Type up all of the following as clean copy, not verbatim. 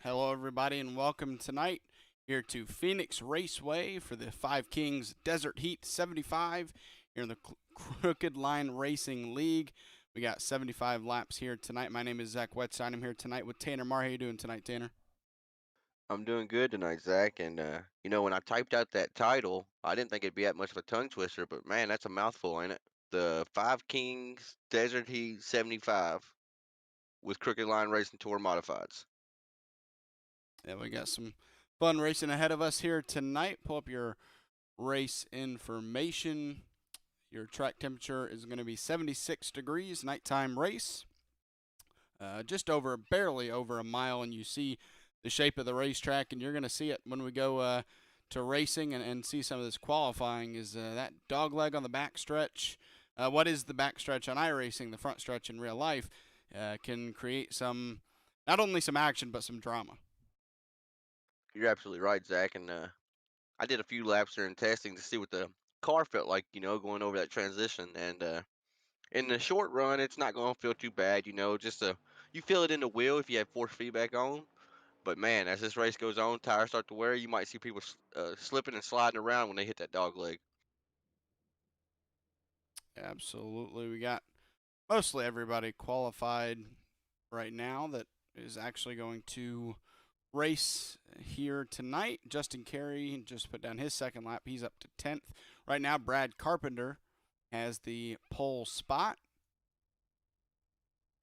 Hello, everybody, and welcome tonight here to Phoenix Raceway for the FiveKings Desert Heat 75 here in the Crooked Line Racing League. We got 75 laps here tonight. My name is Zach Wetstein. I'm here tonight with Tanner Marr. How you doing tonight, Tanner? I'm doing good tonight, Zach. And when I typed out that title, I didn't think it'd be that much of a tongue twister, but man, that's a mouthful, ain't it? The Five Kings Desert Heat 75 with Crooked Line Racing Tour Modifieds. Yeah, we got some fun racing ahead of us here tonight. Pull up your race information. Your track temperature is going to be 76 degrees, nighttime race. Barely over a mile, and you see the shape of the racetrack, and you're going to see it when we go to racing and see some of this qualifying. Is that dog leg on the back stretch? What is the back stretch on iRacing? The front stretch in real life can create not only some action, but some drama. You're absolutely right, Zach. And I did a few laps during testing to see what the car felt like, going over that transition. And in the short run, it's not going to feel too bad, you feel it in the wheel if you have force feedback on. But man, as this race goes on, tires start to wear. You might see people slipping and sliding around when they hit that dog leg. Absolutely. We got mostly everybody qualified right now that is actually going to race here tonight. Justin Carey just put down his second lap. He's up to 10th. Right now, Brad Carpenter has the pole spot.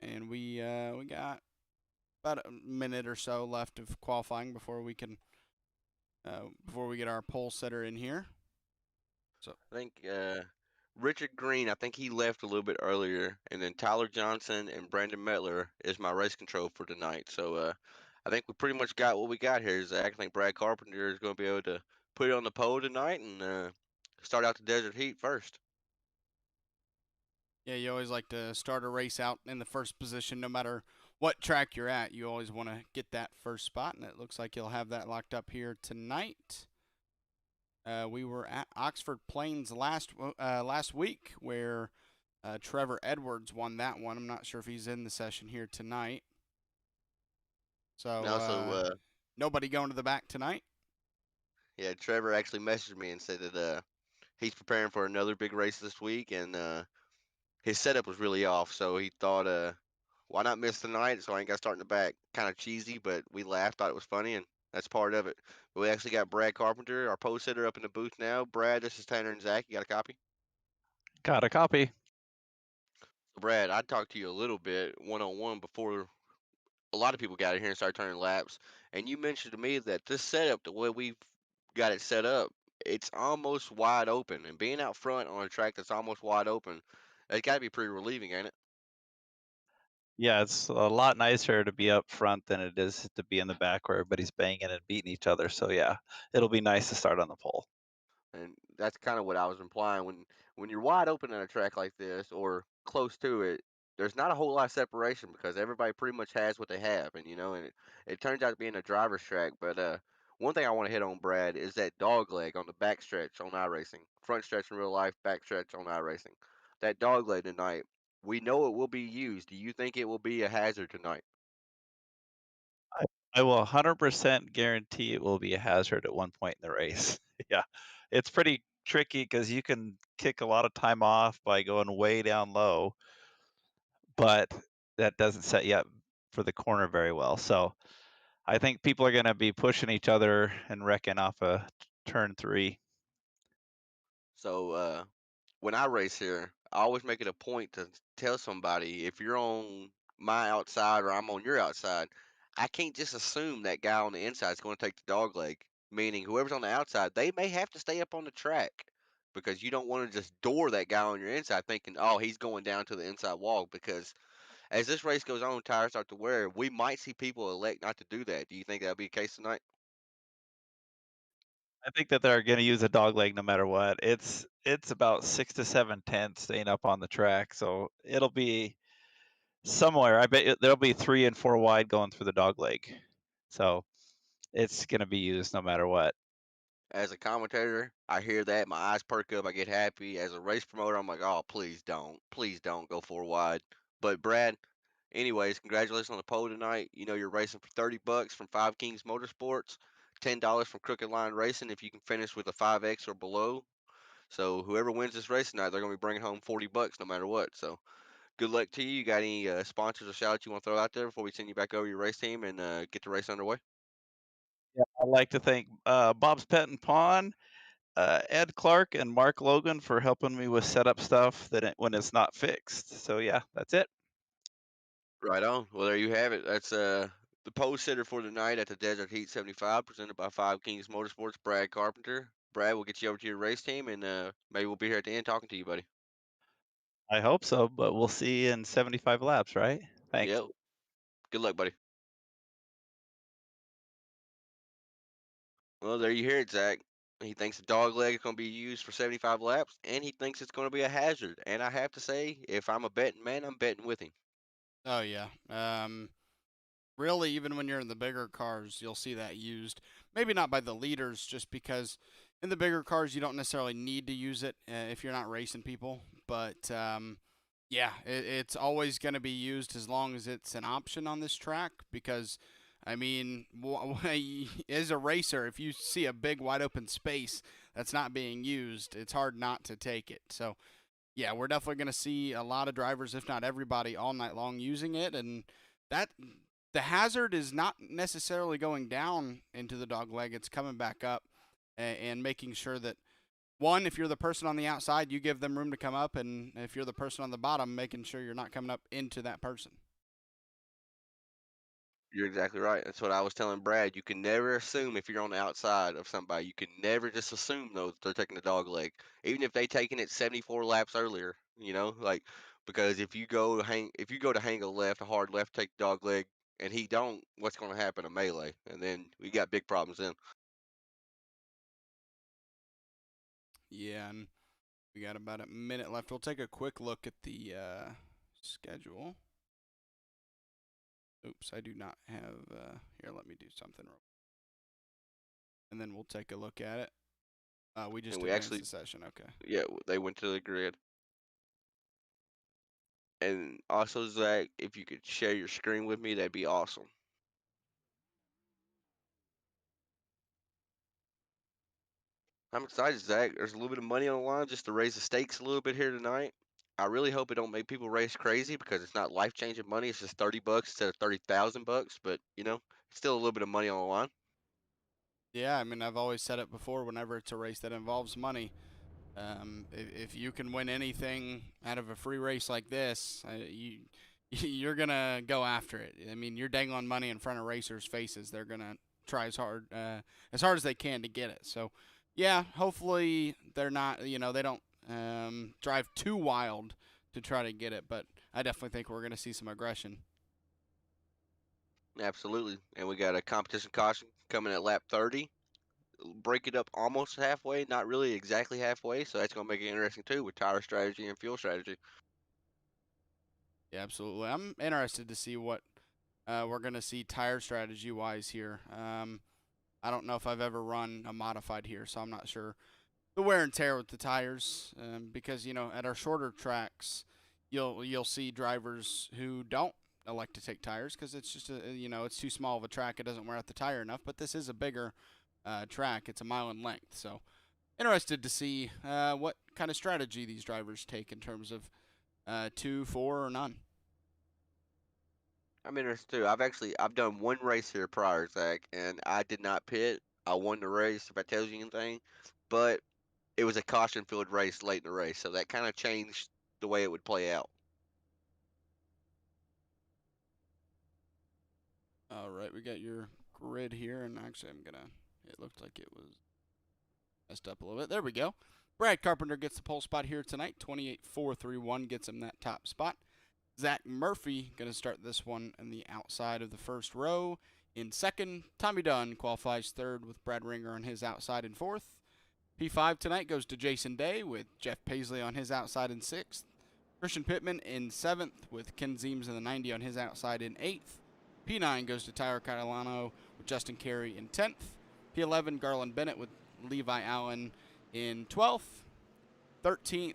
And we got about a minute or so left of qualifying before we get our pole setter in here. So I think Richard Green, I think he left a little bit earlier, and then Tyler Johnson and Brandon Mettler is my race control for tonight. So I think we pretty much got what we got here, Zach. I think Brad Carpenter is going to be able to put it on the pole tonight and start out the Desert Heat first. yeah, you always like to start a race out in the first position, no matter what track you're at. You always want to get that first spot, and it looks like you'll have that locked up here tonight. We were at Oxford Plains last week, where Trevor Edwards won that one. I'm not sure if he's in the session here tonight. And So also, nobody going to the back tonight. yeah, Trevor actually messaged me and said that he's preparing for another big race this week, and his setup was really off, so he thought, why not miss the night? So I ain't got to start in the back. Kind of cheesy, but we laughed, thought it was funny, and that's part of it. But we actually got Brad Carpenter, our post sitter, up in the booth now. Brad, this is Tanner and Zach. You got a copy? Got a copy. So Brad, I talked to you a little bit one on one before a lot of people got in here and started turning laps, and you mentioned to me that this setup, the way we've got it set up, it's almost wide open, and being out front on a track that's almost wide open, it's got to be pretty relieving, ain't it? Yeah, it's a lot nicer to be up front than it is to be in the back where everybody's banging and beating each other. So yeah, it'll be nice to start on the pole. And that's kind of what I was implying when you're wide open on a track like this or close to it. There's not a whole lot of separation because everybody pretty much has what they have, and it turns out being a driver's track. But one thing I want to hit on, Brad, is that dog leg on the back stretch on iRacing, front stretch in real life, back stretch on iRacing. That dog leg tonight, we know it will be used. Do you think it will be a hazard tonight? I, I will 100% guarantee it will be a hazard at one point in the race. Yeah, it's pretty tricky because you can kick a lot of time off by going way down low, but that doesn't set you up for the corner very well. So I think people are going to be pushing each other and wrecking off a turn 3. So when I race here, I always make it a point to tell somebody if you're on my outside or I'm on your outside, I can't just assume that guy on the inside is going to take the dog leg. Meaning, whoever's on the outside, they may have to stay up on the track because you don't want to just door that guy on your inside thinking, oh, he's going down to the inside wall. Because as this race goes on, tires start to wear, we might see people elect not to do that. Do you think that'll be the case tonight? I think that they're going to use a dog leg no matter what. It's about 6 to 7 tenths staying up on the track, so it'll be somewhere. I bet there'll be 3 and 4 wide going through the dog leg, so it's going to be used no matter what. As a commentator, I hear that, my eyes perk up, I get happy. As a race promoter, I'm like, oh, please don't go 4 wide. But Brad, Anyways, congratulations on the pole tonight. You know, you're racing for $30 from FiveKings Motorsports, $10 from Crooked Line Racing if you can finish with a 5X or below. So whoever wins this race tonight, they're gonna be bringing home $40 no matter what. So good luck to you. You got any sponsors or shout outs you want to throw out there before we send you back over your race team and get the race underway? Yeah, I'd like to thank Bob's Pet and Pawn, Ed Clark, and Mark Logan for helping me with setup stuff when it's not fixed. So yeah, that's it. Right on. Well, there you have it. That's the pole sitter for tonight at the Desert Heat 75, presented by FiveKings Motorsports. Brad Carpenter. Brad, we'll get you over to your race team, and maybe we'll be here at the end talking to you, buddy. I hope so, but we'll see you in 75 laps, right? Thanks. Yep. Good luck, buddy. Well, there you hear it, Zach. He thinks the dog leg is going to be used for 75 laps, and he thinks it's going to be a hazard. And I have to say, if I'm a betting man, I'm betting with him. Oh yeah. Really, even when you're in the bigger cars, you'll see that used. Maybe not by the leaders, just because in the bigger cars you don't necessarily need to use it if you're not racing people. But yeah, it's always going to be used as long as it's an option on this track. Because I mean, as a racer, if you see a big wide open space that's not being used, it's hard not to take it. So yeah, we're definitely going to see a lot of drivers, if not everybody, all night long using it, and that the hazard is not necessarily going down into the dog leg; it's coming back up, and making sure that one, if you're the person on the outside, you give them room to come up, and if you're the person on the bottom, making sure you're not coming up into that person. You're exactly right. That's what I was telling Brad. You can never assume if you're on the outside of somebody. You can never just assume though that they're taking the dog leg, even if they taken it 74 laps earlier. You know, like because if you go to hang a left, a hard left, take the dog leg, and he don't, what's going to happen? A melee, and then we got big problems then. Yeah, and we got about a minute left. We'll take a quick look at the schedule. Oops, I do not have. Here, let me do something real. And then we'll take a look at it. We just And we advanced actually, the session. Okay. yeah, they went to the grid. And also, Zach, if you could share your screen with me, that'd be awesome. I'm excited, Zach. There's a little bit of money on the line just to raise the stakes a little bit here tonight. I really hope it don't make people race crazy because it's not life changing money. It's just $30 instead of $30,000. But you know, it's still a little bit of money on the line. Yeah, I mean, I've always said it before. Whenever it's a race that involves money, if you can win anything out of a free race like this, you're gonna go after it. I mean, you're dangling money in front of racers' faces. They're gonna try as hard as they can to get it. So, yeah, hopefully they're not. They don't drive too wild to try to get it. But I definitely think we're gonna see some aggression. Absolutely. And we got a competition caution coming at lap 30. Break it up almost halfway, not really exactly halfway. So that's gonna make it interesting too with tire strategy and fuel strategy. Yeah, absolutely. I'm interested to see what we're going to see tire strategy wise here. I don't know if I've ever run a modified here, so I'm not sure the wear and tear with the tires. Because at our shorter tracks, you'll see drivers who don't elect to take tires because it's just it's too small of a track. It doesn't wear out the tire enough. But this is a bigger track. It's a mile in length, so interested to see what kind of strategy these drivers take in terms of 2, 4, or none. I'm interested too. I've done one race here prior, Zach, and I did not pit. I won the race, if that tells you anything. But it was a caution field race late in the race, so that kind of changed the way it would play out. All right, we got your grid here, and actually, It looked like it was messed up a little bit. There we go. Brad Carpenter gets the pole spot here tonight. 28.431 gets him that top spot. Zach Murphy going to start this one on the outside of the first row. In second, Tommy Dunn qualifies third with Brad Ringer on his outside in fourth. P5 tonight goes to Jason Day with Jeff Paisley on his outside in sixth. Christian Pittman in seventh with Ken Zeems in the 90 on his outside in eighth. P9 goes to Tyler Catalano with Justin Carey in 10th. P11, Garland Bennett with Levi Allen in 12th. 13th,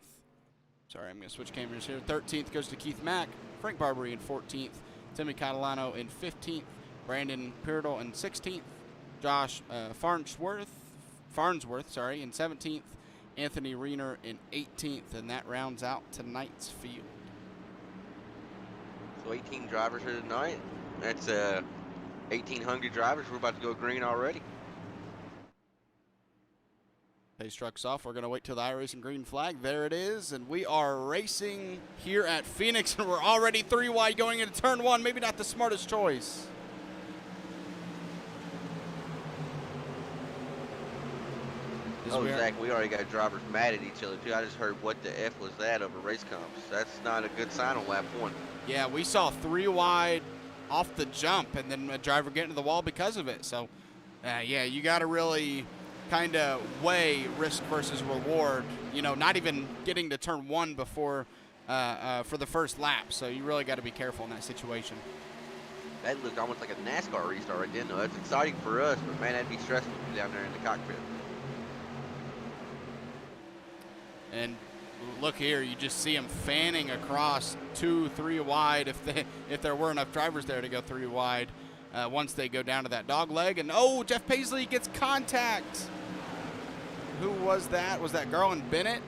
sorry, I'm going to switch cameras here. 13th goes to Keith Mack. Frank Barbary in 14th. Timmy Catalano in 15th, Brandon Pirdle in 16th, Josh Farnsworth, in 17th, Anthony Reiner in 18th, and that rounds out tonight's field. So 18 drivers here tonight. That's 18 hungry drivers. We're about to go green already. Pace truck's off. We're going to wait till the iRacing green flag. There it is, and we are racing here at Phoenix, and we're already 3 wide going into turn 1. Maybe not the smartest choice. Oh, Zach, we already got drivers mad at each other, too. I just heard what the F was that over race comps. That's not a good sign on lap 1. Yeah, we saw 3 wide off the jump, and then a driver get into the wall because of it. So, yeah, you got to really kind of weigh risk versus reward. You know, not even getting to turn 1 before for the first lap. So you really got to be careful in that situation. That looked almost like a NASCAR restart right then, though. That's exciting for us, but man, that'd be stressful down there in the cockpit. And look here, you just see them fanning across 2, 3 wide if there were enough drivers there to go 3 wide once they go down to that dog leg. And oh, Jeff Paisley gets contact. Who was that? Was that Garland Bennett?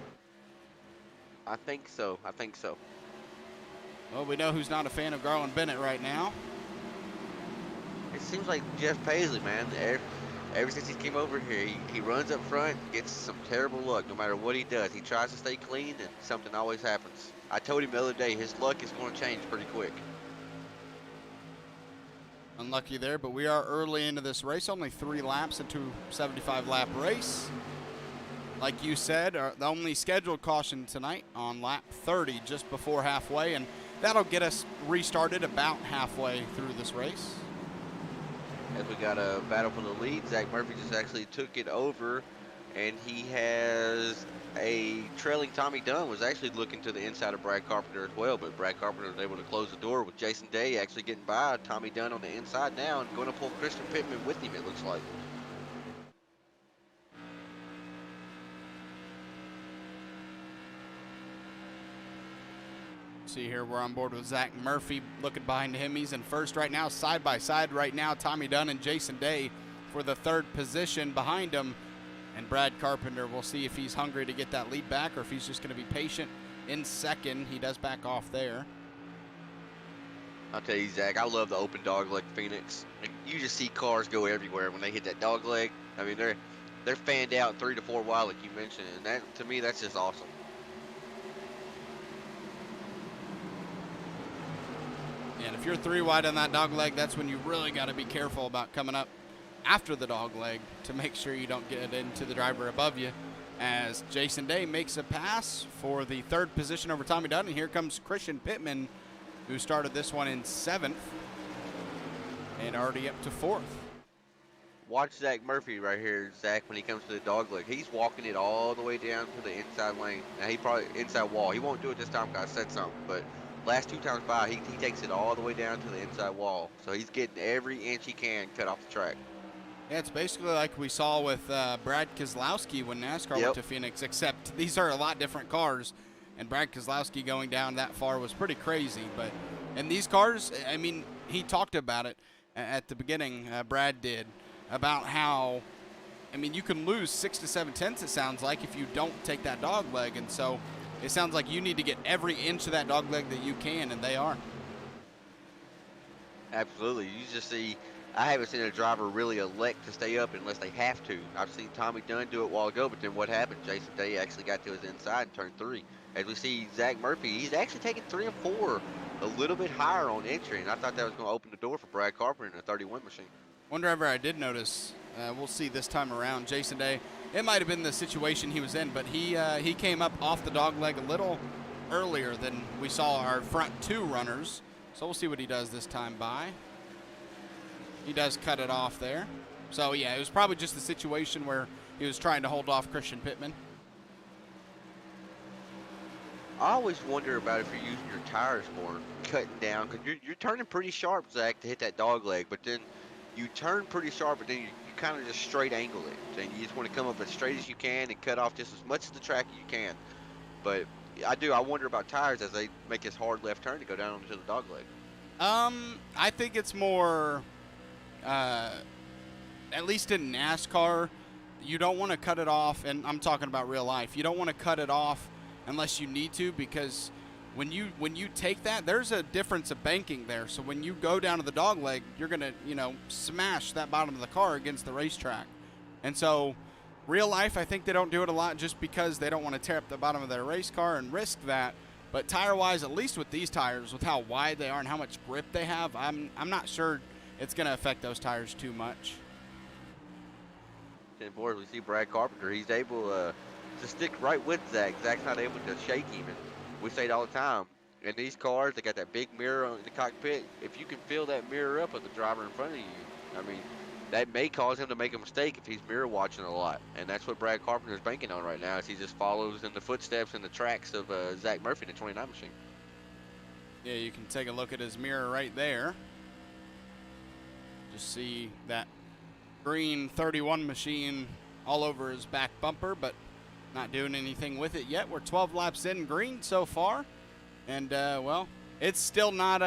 I think so. I think so. Well, we know who's not a fan of Garland Bennett right now. It seems like Jeff Paisley, man. Ever since he came over here, he runs up front, gets some terrible luck no matter what he does. He tries to stay clean, and something always happens. I told him the other day, his luck is going to change pretty quick. Unlucky there, but we are early into this race. Only 3 laps into a 75-lap race. Like you said, the only scheduled caution tonight on lap 30, just before halfway, and that'll get us restarted about halfway through this race. As we got a battle for the lead, Zach Murphy just actually took it over, and he has a trailing Tommy Dunn was actually looking to the inside of Brad Carpenter as well, but Brad Carpenter was able to close the door with Jason Day actually getting by Tommy Dunn on the inside now and going to pull Christian Pittman with him, it looks like. See here, we're on board with Zach Murphy looking behind him. He's in first right now, side by side right now. Tommy Dunn and Jason Day for the 3rd position behind him. And Brad Carpenter, we'll see if he's hungry to get that lead back or if he's just going to be patient in 2nd. He does back off there. I'll tell you, Zach, I love the open dog leg Phoenix. You just see cars go everywhere when they hit that dog leg. I mean, they're fanned out 3 to 4 wide like you mentioned, and that, to me, that's just awesome. And if you're 3 wide on that dog leg, that's when you really got to be careful about coming up after the dog leg to make sure you don't get into the driver above you. As Jason Day makes a pass for the 3rd position over Tommy Dunn, and here comes Christian Pittman, who started this one in 7th and already up to 4th. Watch Zach Murphy right here, Zach, when he comes to the dog leg. He's walking it all the way down to the inside lane. Now, he probably inside wall. He won't do it this time because I said something, but last 2 times by, he takes it all the way down to the inside wall. So he's getting every inch he can cut off the track. Yeah, it's basically like we saw with Brad Keselowski when NASCAR went to Phoenix, except these are a lot different cars. And Brad Keselowski going down that far was pretty crazy. But in these cars, I mean, he talked about it at the beginning, Brad did, about how, I mean, you can lose 6 to 7 tenths, it sounds like, if you don't take that dog leg. And so it sounds like you need to get every inch of that dog leg that you can, and they are. Absolutely. You just see, I haven't seen a driver really elect to stay up unless they have to. I've seen Tommy Dunn do it a while ago, but then what happened? Jason Day actually got to his inside and turned 3. As we see Zach Murphy, he's actually taking 3 and 4 a little bit higher on entry, and I thought that was going to open the door for Brad Carpenter in a 31 machine. One driver I did notice, we'll see this time around, Jason Day, it might have been the situation he was in, but he came up off the dog leg a little earlier than we saw our front 2 runners. So we'll see what he does this time by. He does cut it off there. So, yeah, it was probably just the situation where he was trying to hold off Christian Pittman. I always wonder about if you're using your tires more, cutting down, because you're turning pretty sharp, Zach, to hit that dog leg, but then you turn pretty sharp, but then you kind of just straight angle it. And you just want to come up as straight as you can and cut off just as much of the track as you can. But I wonder about tires as they make this hard left turn to go down onto the dog leg. I think it's more, at least in NASCAR, you don't want to cut it off, and I'm talking about real life. You don't want to cut it off unless you need to, because when you take that, there's a difference of banking there. So when you go down to the dog leg, you're gonna smash that bottom of the car against the racetrack. And so real life, I think they don't do it a lot just because they don't want to tear up the bottom of their race car and risk that. But tire-wise, at least with these tires, with how wide they are and how much grip they have, I'm not sure it's going to affect those tires too much. And boy, we see Brad Carpenter. He's able to stick right with Zach. Zach's not able to shake him. And we say it all the time. In these cars, they got that big mirror in the cockpit. If you can fill that mirror up with the driver in front of you, I mean, that may cause him to make a mistake if he's mirror watching a lot. And that's what Brad Carpenter is banking on right now, is he just follows in the footsteps and the tracks of Zach Murphy in the 29 machine. Yeah, you can take a look at his mirror right there. Just see that green 31 machine all over his back bumper, but not doing anything with it yet. We're 12 laps in green so far, and well, it's still not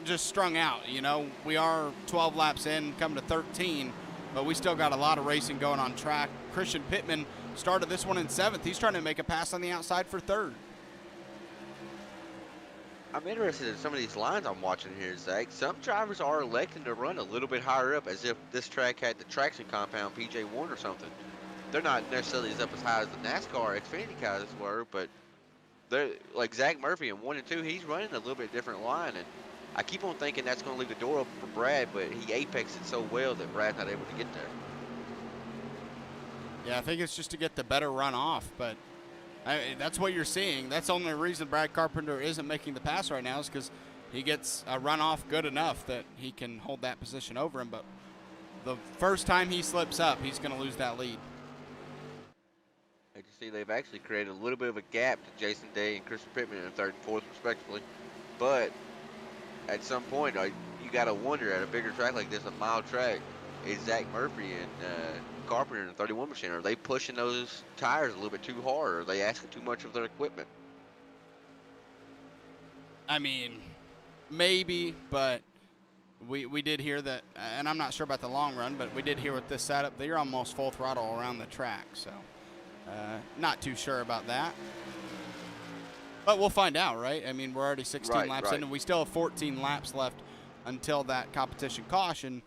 just strung out. We are 12 laps in, coming to 13, but we still got a lot of racing going on track. Christian Pittman started this one in 7th. He's trying to make a pass on the outside for 3rd. I'm interested in some of these lines I'm watching here, Zach. Some drivers are electing to run a little bit higher up, as if this track had the traction compound PJ1 or something. They're not necessarily as up as high as the NASCAR Xfinity guys were, but they're like Zach Murphy in 1 and 2. He's running a little bit different line, and I keep on thinking that's going to leave the door open for Brad, but he apexed it so well that Brad's not able to get there. Yeah, I think it's just to get the better run off, but that's what you're seeing. That's the only reason Brad Carpenter isn't making the pass right now, is because he gets a run off good enough that he can hold that position over him. But the first time he slips up, he's going to lose that lead. As you see, they've actually created a little bit of a gap to Jason Day and Christian Pittman in 3rd and 4th, respectively. But at some point, you got to wonder, at a bigger track like this, a mile track, is Zach Murphy and Carpenter in the 31 machine, are they pushing those tires a little bit too hard? Or are they asking too much of their equipment? I mean, maybe, but we did hear that, and I'm not sure about the long run, but we did hear with this setup that you're almost full throttle around the track. So not too sure about that. But we'll find out, right? I mean, we're already 16 laps in, and we still have 14 laps left until that competition caution.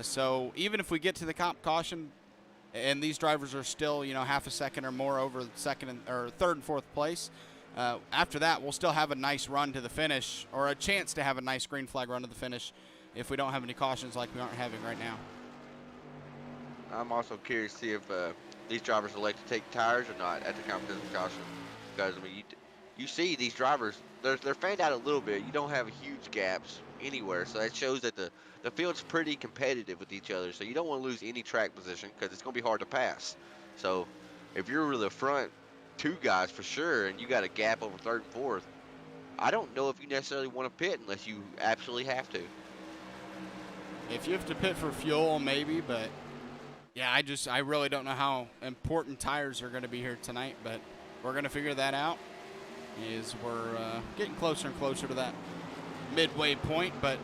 So even if we get to the comp caution, and these drivers are still, half a second or more over or 3rd and 4th place, after that, we'll still have a nice run to the finish, or a chance to have a nice green flag run to the finish, if we don't have any cautions like we aren't having right now. I'm also curious to see if these drivers elect to take tires or not at the competition caution, because I mean, you see these drivers, they're fanned out a little bit. You don't have huge gaps anywhere, so that shows that the field's pretty competitive with each other. So you don't want to lose any track position, because it's going to be hard to pass. So if you're the front 2 guys for sure, and you got a gap over 3rd and 4th, I don't know if you necessarily want to pit unless you absolutely have to. If you have to pit for fuel, maybe, but yeah, I really don't know how important tires are going to be here tonight, but we're going to figure that out as we're getting closer and closer to that midway point, but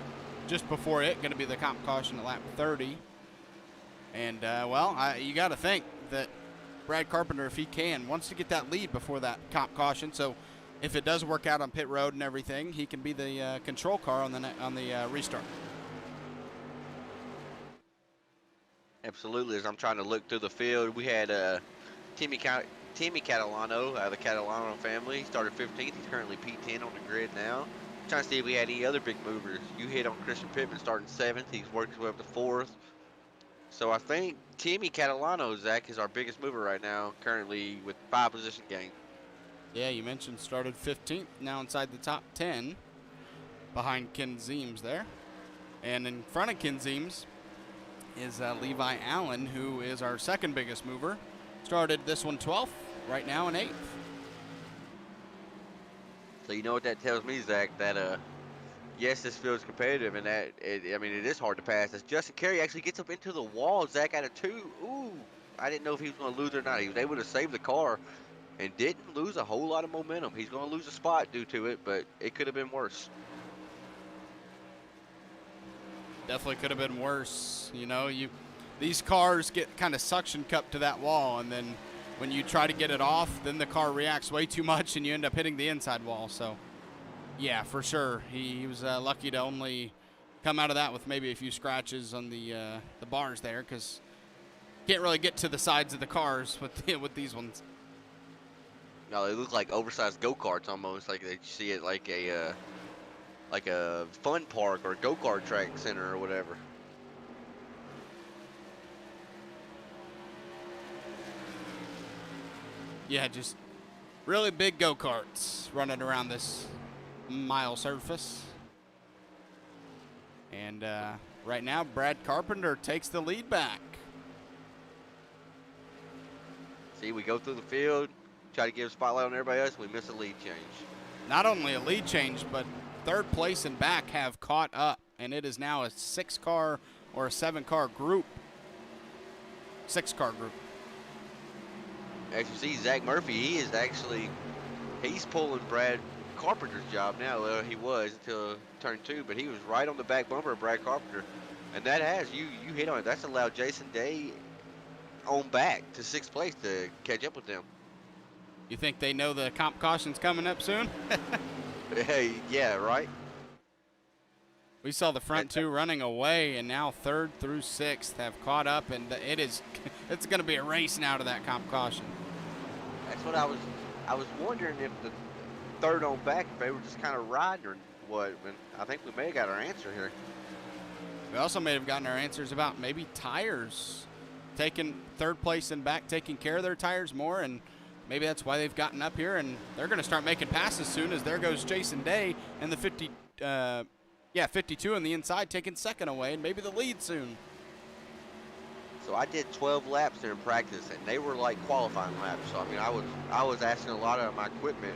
just before it, going to be the comp caution at lap 30. And, well, you got to think that Brad Carpenter, if he can, wants to get that lead before that comp caution. So if it does work out on pit road and everything, he can be the control car on the restart. Absolutely. As I'm trying to look through the field, we had Timmy Catalano, the Catalano family. He started 15th. He's currently P10 on the grid now. Trying to see if we had any other big movers. You hit on Christian Pittman starting 7th. He's worked his way up to 4th. So I think Timmy Catalano, Zach, is our biggest mover right now, currently with 5 position gain. Yeah, you mentioned started 15th, now inside the top 10, behind Ken Zeems there. And in front of Ken Zeems is Levi Allen, who is our 2nd biggest mover. Started this one 12th, right now in 8th. So you know what that tells me, Zach, that yes, this field's competitive, and that it is hard to pass. As Justin Carey actually gets up into the wall, Zach, out of 2. Ooh, I didn't know if he was going to lose or not. He was able to save the car and didn't lose a whole lot of momentum. He's going to lose a spot due to it, but it could have been worse. Definitely could have been worse. These cars get kind of suction cupped to that wall, and then when you try to get it off, then the car reacts way too much, and you end up hitting the inside wall. So, yeah, for sure, he was lucky to only come out of that with maybe a few scratches on the bars there, because can't really get to the sides of the cars with with these ones. No, they look like oversized go-karts almost, like they see it like a fun park or a go-kart track center or whatever. Yeah, just really big go-karts running around this mile surface. And right now, Brad Carpenter takes the lead back. See, we go through the field, try to give a spotlight on everybody else, we miss a lead change. Not only a lead change, but third place and back have caught up, and it is now a 6-car or a 7-car group. 6-car group. As you see, Zach Murphy, he's pulling Brad Carpenter's job now. Well, he was until turn 2, but he was right on the back bumper of Brad Carpenter. And that you hit on it. That's allowed Jason Day on back to 6th place to catch up with them. You think they know the comp caution's coming up soon? Hey, yeah, right? We saw the front 2 running away, and now 3rd through 6th have caught up, and it's going to be a race now to that comp caution. That's what I was wondering, if the 3rd on back, if they were just kind of riding or what. And I think we may have got our answer here. We also may have gotten our answers about maybe tires, taking 3rd place and back, taking care of their tires more, and maybe that's why they've gotten up here, and they're going to start making passes soon, as there goes Jason Day and the 52 on the inside, taking 2nd away, and maybe the lead soon. So I did 12 laps during practice, and they were like qualifying laps. So I mean, I was asking a lot of my equipment,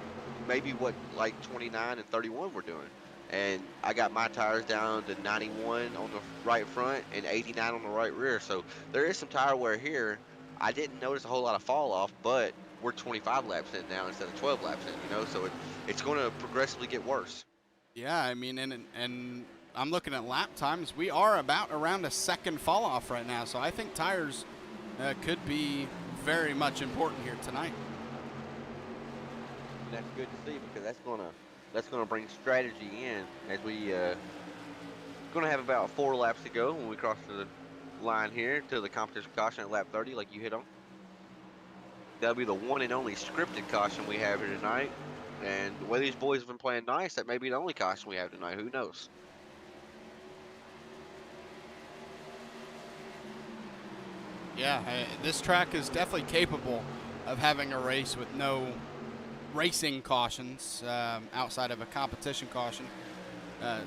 maybe what like 29 and 31 were doing, and I got my tires down to 91 on the right front and 89 on the right rear. So there is some tire wear here. I didn't notice a whole lot of fall off, but we're 25 laps in now instead of 12 laps in. So it's going to progressively get worse. Yeah, I mean, and I'm looking at lap times. We are about around a 2nd fall off right now, so I think tires could be very much important here tonight. And that's good to see, because that's gonna bring strategy in, as we gonna have about 4 laps to go when we cross the line here to the competition caution at lap 30, like you hit on. That'll be the one and only scripted caution we have here tonight. And the way these boys have been playing nice, that may be the only caution we have tonight. Who knows? Yeah, this track is definitely capable of having a race with no racing cautions outside of a competition caution.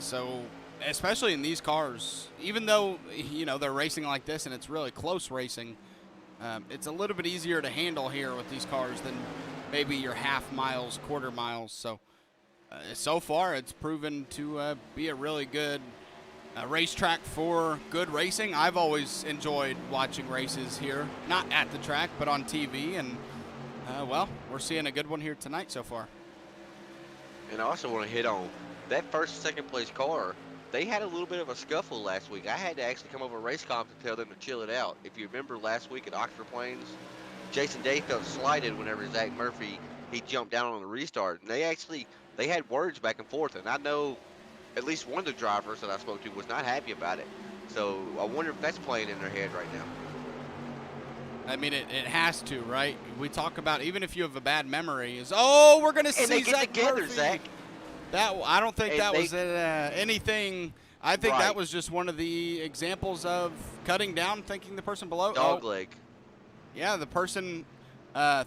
So, especially in these cars, even though they're racing like this and it's really close racing, it's a little bit easier to handle here with these cars than maybe your half miles, quarter miles. So, so far it's proven to be a really good racetrack for good racing. I've always enjoyed watching races here, not at the track, but on TV, and well, we're seeing a good one here tonight so far. And I also want to hit on that first, 2nd place car. They had a little bit of a scuffle last week. I had to actually come over race comp to tell them to chill it out. If you remember last week at Oxford Plains, Jason Day felt slighted whenever Zach Murphy, he jumped down on the restart. And they had words back and forth, and I know at least one of the drivers that I spoke to was not happy about it. So I wonder if that's playing in their head right now. I mean, it has to, right? We talk about, even if you have a bad memory, we're going to see they get Zach together, Murphy. Zach. I don't think that was anything. I think Right. that was just one of the examples of cutting down, thinking the person below. Dogleg. Yeah, the person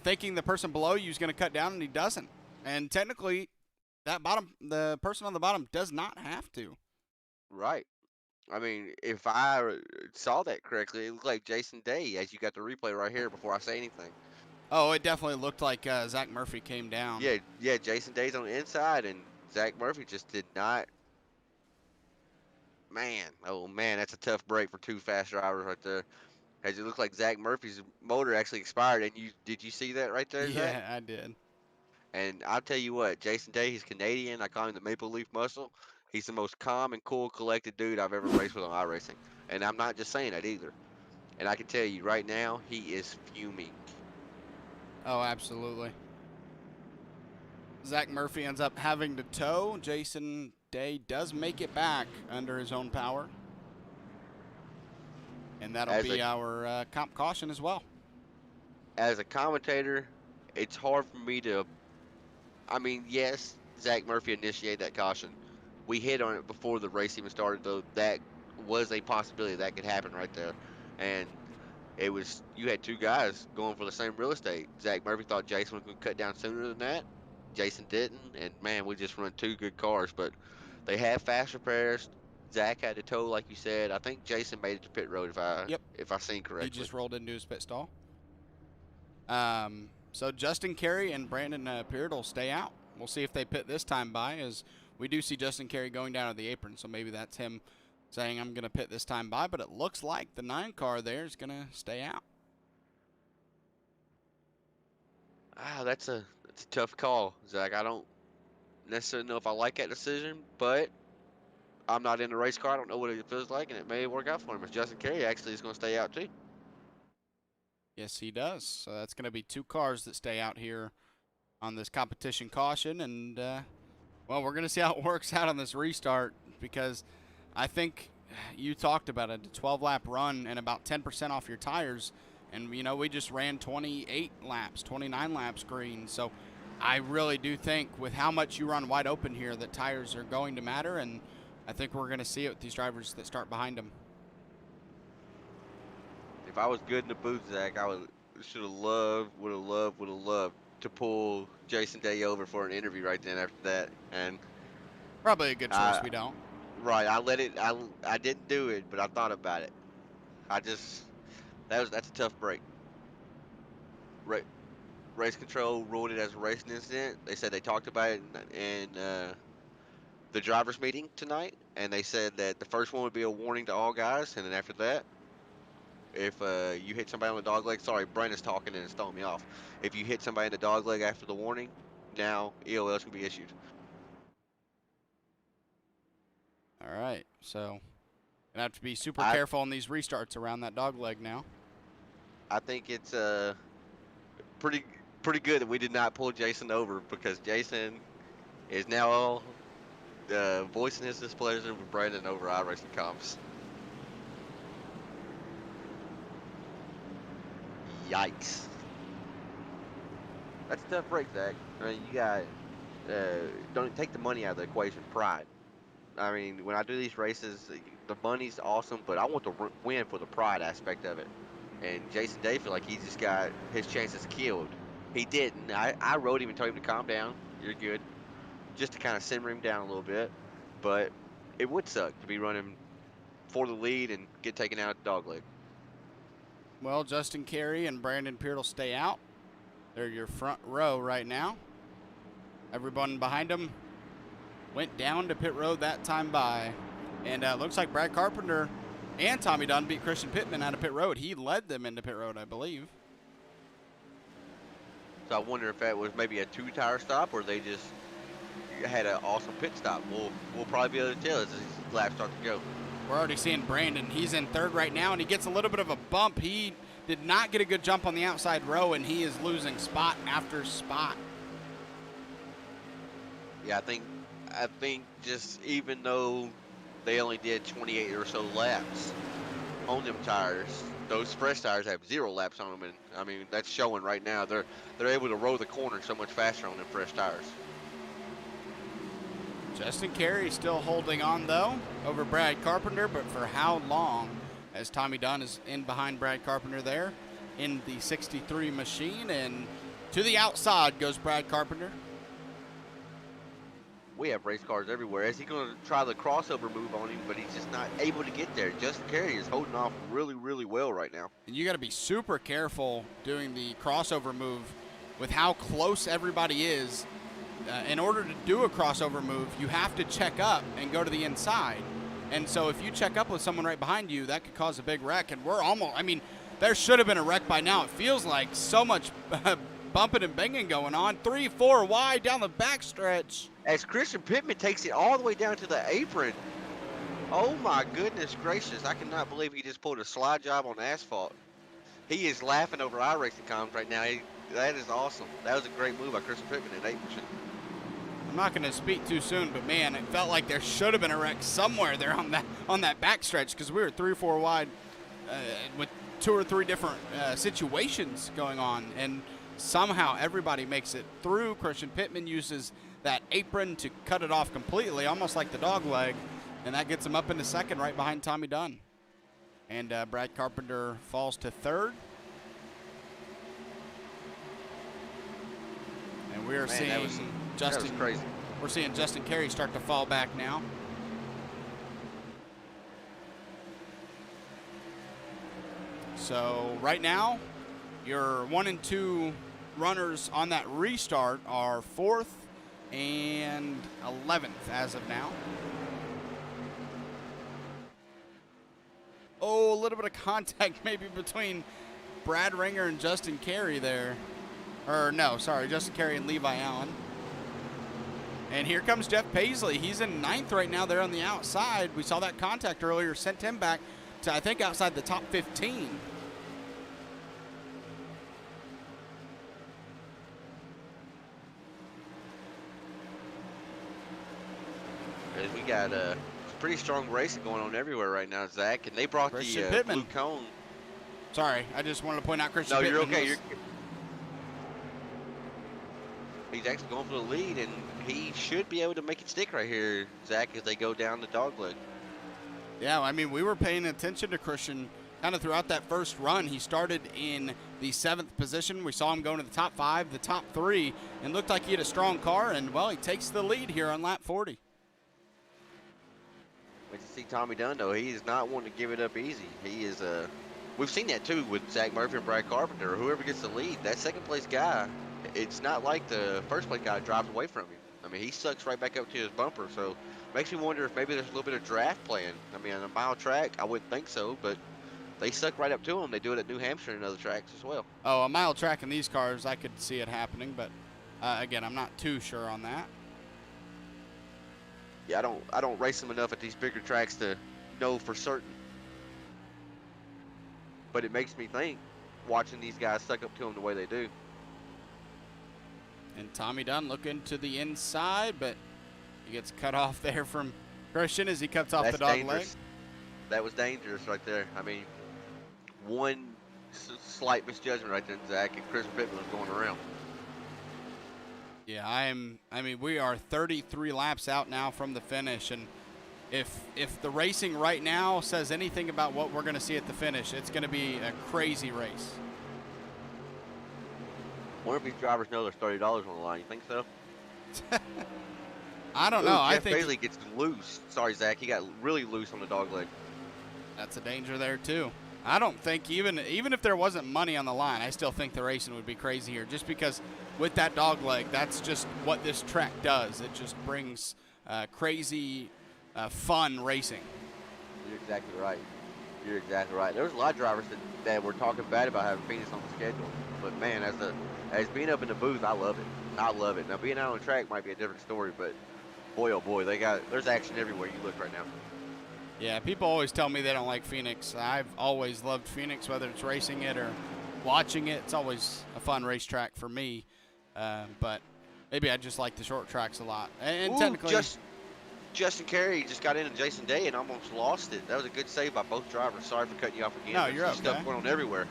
thinking the person below you is going to cut down, and he doesn't. And technically, the person on the bottom does not have to. Right. I mean, if I saw that correctly, it looked like Jason Day, as you got the replay right here before I say anything. Oh, it definitely looked like Zach Murphy came down. Yeah, Jason Day's on the inside, and Zach Murphy just did not. Man, oh man, that's a tough break for 2 fast drivers right there. As it looked like Zach Murphy's motor actually expired, and did you see that right there, Zach? Yeah, I did. And I'll tell you what, Jason Day, he's Canadian. I call him the Maple Leaf Muscle. He's the most calm and cool, collected dude I've ever raced with on iRacing. And I'm not just saying that either. And I can tell you right now, he is fuming. Oh, absolutely. Zach Murphy ends up having to tow. Jason Day does make it back under his own power. And that'll As be a our comp caution as well. as a commentator, it's hard for me to. I mean, yes, Zach Murphy initiated that caution. We hit on it before the race even started, though. That was a possibility that could happen right there, and it was you had two guys going for the same real estate. Zach Murphy thought Jason was going to cut down sooner than that. Jason didn't, and man, we just run two good cars. But they had fast repairs. Zach had to tow, like you said. I think Jason made it to pit road Yep. if I seen He correctly. just rolled into his pit stall. So Justin Carey and Brandon Peart will stay out. We'll see if they pit this time by, as we do see Justin Carey going down to the apron. So maybe that's him saying, I'm going to pit this time by. But it looks like the 9 car there is going to stay out. That's a tough call, Zach. I don't necessarily know if I like that decision, but I'm not in the race car. I don't know what it feels like, and it may work out for him. If Justin Carey actually is going to stay out too. Yes, he does. So that's going to be 2 cars that stay out here on this competition caution. And, well, we're going to see how it works out on this restart, because I think you talked about it, a 12-lap run and about 10% off your tires. And, you know, we just ran 28 laps, 29 laps green. So I really do think with how much you run wide open here that tires are going to matter. And I think we're going to see it with these drivers that start behind them. If I was good in the booth, Zach, I would have loved to pull Jason Day over for an interview right then after that. And Probably a good choice we don't. right, I didn't do it, but I thought about it. That's a tough break. Race control ruled it as a racing incident. They said they talked about it in the drivers meeting tonight, and they said that the first one would be a warning to all guys, and then after that, if you hit somebody on the dog leg, sorry, Brandon's talking and it's throwing me off. If you hit somebody in the dog leg after the warning, now EOLs can be issued. All right, so gonna have to be super careful on these restarts around that dog leg now. I think it's pretty good that we did not pull Jason over, because Jason is now voicing his displeasure with Brandon over iRacing comps. Yikes. That's a tough break, Zach. I mean, you got don't take the money out of the equation. Pride. I mean, when I do these races, the money's awesome, but I want to win for the pride aspect of it. And Jason Day feel like he just got his chances killed. He didn't. I wrote him and told him to calm down. You're good. Just to kind of simmer him down a little bit. But it would suck to be running for the lead and get taken out at the dog leg. Well, Justin Carey and Brandon Peart will stay out. They're your front row right now. Everyone behind them went down to pit road that time by. And looks like Brad Carpenter and Tommy Dunn beat Christian Pittman out of pit road. He led them into pit road, I believe. So I wonder if that was maybe a 2-tire stop, or they just had an awesome pit stop. We'll probably be able to tell as these laps start to go. We're already seeing Brandon. He's in third right now, and he gets a little bit of a bump. He did not get a good jump on the outside row, and he is losing spot after spot. Yeah, I think just even though they only did 28 or so laps on them tires, those fresh tires have 0 laps on them, and I mean that's showing right now. They're able to roll the corner so much faster on them fresh tires. Justin Carey still holding on, though, over Brad Carpenter, but for how long? As Tommy Dunn is in behind Brad Carpenter there in the 63 machine, and to the outside goes Brad Carpenter. We have race cars everywhere. Is he going to try the crossover move on him, but he's just not able to get there? Justin Carey is holding off really, really well right now. And you got to be super careful doing the crossover move with how close everybody is. In order to do a crossover move, you have to check up and go to the inside. And so if you check up with someone right behind you, that could cause a big wreck. And we're almost, I mean, there should have been a wreck by now. It feels like so much bumping and banging going on. 3-4 wide down the backstretch. As Christian Pittman takes it all the way down to the apron. Oh my goodness gracious. I cannot believe he just pulled a slide job on asphalt. He is laughing over iRacing comms right now. That is awesome. That was a great move by Christian Pittman in 8%. I'm not going to speak too soon, but man, it felt like there should have been a wreck somewhere there on that backstretch, because we were 3-4 wide with 2 or 3 different situations going on, and somehow everybody makes it through. Christian Pittman uses that apron to cut it off completely, almost like the dog leg, and that gets him up into second right behind Tommy Dunn. And Brad Carpenter falls to third. And we are seeing Justin. That was crazy. We're seeing Justin Carey start to fall back now. So right now, your 1 and 2 runners on that restart are 4th and 11th as of now. Oh, a little bit of contact maybe between Brad Ringer and Justin Carey there. Or no, sorry, Justin Carey and Levi Allen. And here comes Jeff Paisley. He's in 9th right now there on the outside. We saw that contact earlier, sent him back to, I think, outside the top 15. We got pretty strong racing going on everywhere right now, Zach. And they brought Christian the Pittman. blue cone. Sorry, I just wanted to point out Christian No, Pittman. you're okay. He's actually going for the lead, and he should be able to make it stick right here, Zach, as they go down the dogleg. Yeah, I mean, we were paying attention to Christian kind of throughout that first run. He started in the 7th position. We saw him going to the top 5, the top 3, and looked like he had a strong car, and, well, he takes the lead here on lap 40. When you see Tommy Dunn, though, he is not wanting to give it up easy. He is, we've seen that, too, with Zach Murphy and Brad Carpenter. Whoever gets the lead, that second-place guy, it's not like the first-place guy drives away from him. I mean, he sucks right back up to his bumper, so makes me wonder if maybe there's a little bit of draft playing. I mean, on a mile track, I wouldn't think so, but they suck right up to him. They do it at New Hampshire and other tracks as well. Oh, a mile track in these cars, I could see it happening, but, again, I'm not too sure on that. Yeah, I don't race them enough at these bigger tracks to know for certain. But it makes me think, watching these guys suck up to them the way they do. And Tommy Dunn looking to the inside, but he gets cut off there from Christian as he cuts off the dog leg. That was dangerous right there. I mean, one slight misjudgment right there, Zach, and Chris Pittman was going around. Yeah, I mean, we are 33 laps out now from the finish, and if the racing right now says anything about what we're going to see at the finish, it's going to be a crazy race. Wonder if these drivers know there's $30 on the line. You think so? I don't know. I Jeff think Paisley gets loose. Sorry, Zach. He got really loose on the dog leg. that's a danger there too. I don't think even if there wasn't money on the line, I still think the racing would be crazy here, just because with that dog leg, that's just what this track does. It just brings crazy, fun racing. You're exactly right. You're exactly right. There was a lot of drivers that were talking bad about having Phoenix on the schedule, but man, as being up in the booth, I love it. I love it. Now being out on the track might be a different story, but boy, oh boy, there's action everywhere you look right now. Yeah, people always tell me they don't like Phoenix. I've always loved Phoenix, whether it's racing it or watching it. It's always a fun racetrack for me, but maybe I just like the short tracks a lot. And technically, Justin Carey just got into Jason Day and almost lost it. That was a good save by both drivers. Sorry for cutting you off again. No, you're okay. Stuff going on everywhere.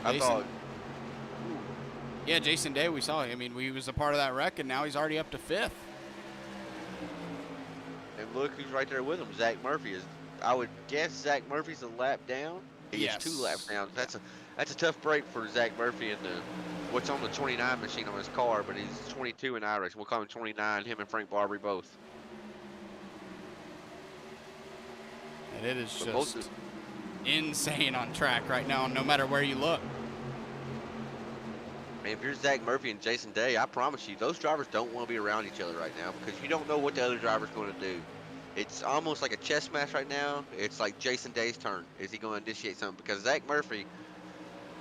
Jason, I thought. Yeah, Jason Day, we saw. I mean, he was a part of that wreck, and now he's already up to 5th. And look who's right there with him. Zach Murphy is. I would guess Zach Murphy's a lap down. He is 2 laps down. That's a tough break for Zach Murphy and what's on the 29 machine on his car, but he's 22 in iRacing. We'll call him 29. Him and Frank Barbary both. And it is just insane on track right now, no matter where you look. If you're Zach Murphy and Jason Day, I promise you, those drivers don't want to be around each other right now because you don't know what the other driver's going to do. It's almost like a chess match right now. It's like Jason Day's turn. Is he going to initiate something? Because Zach Murphy,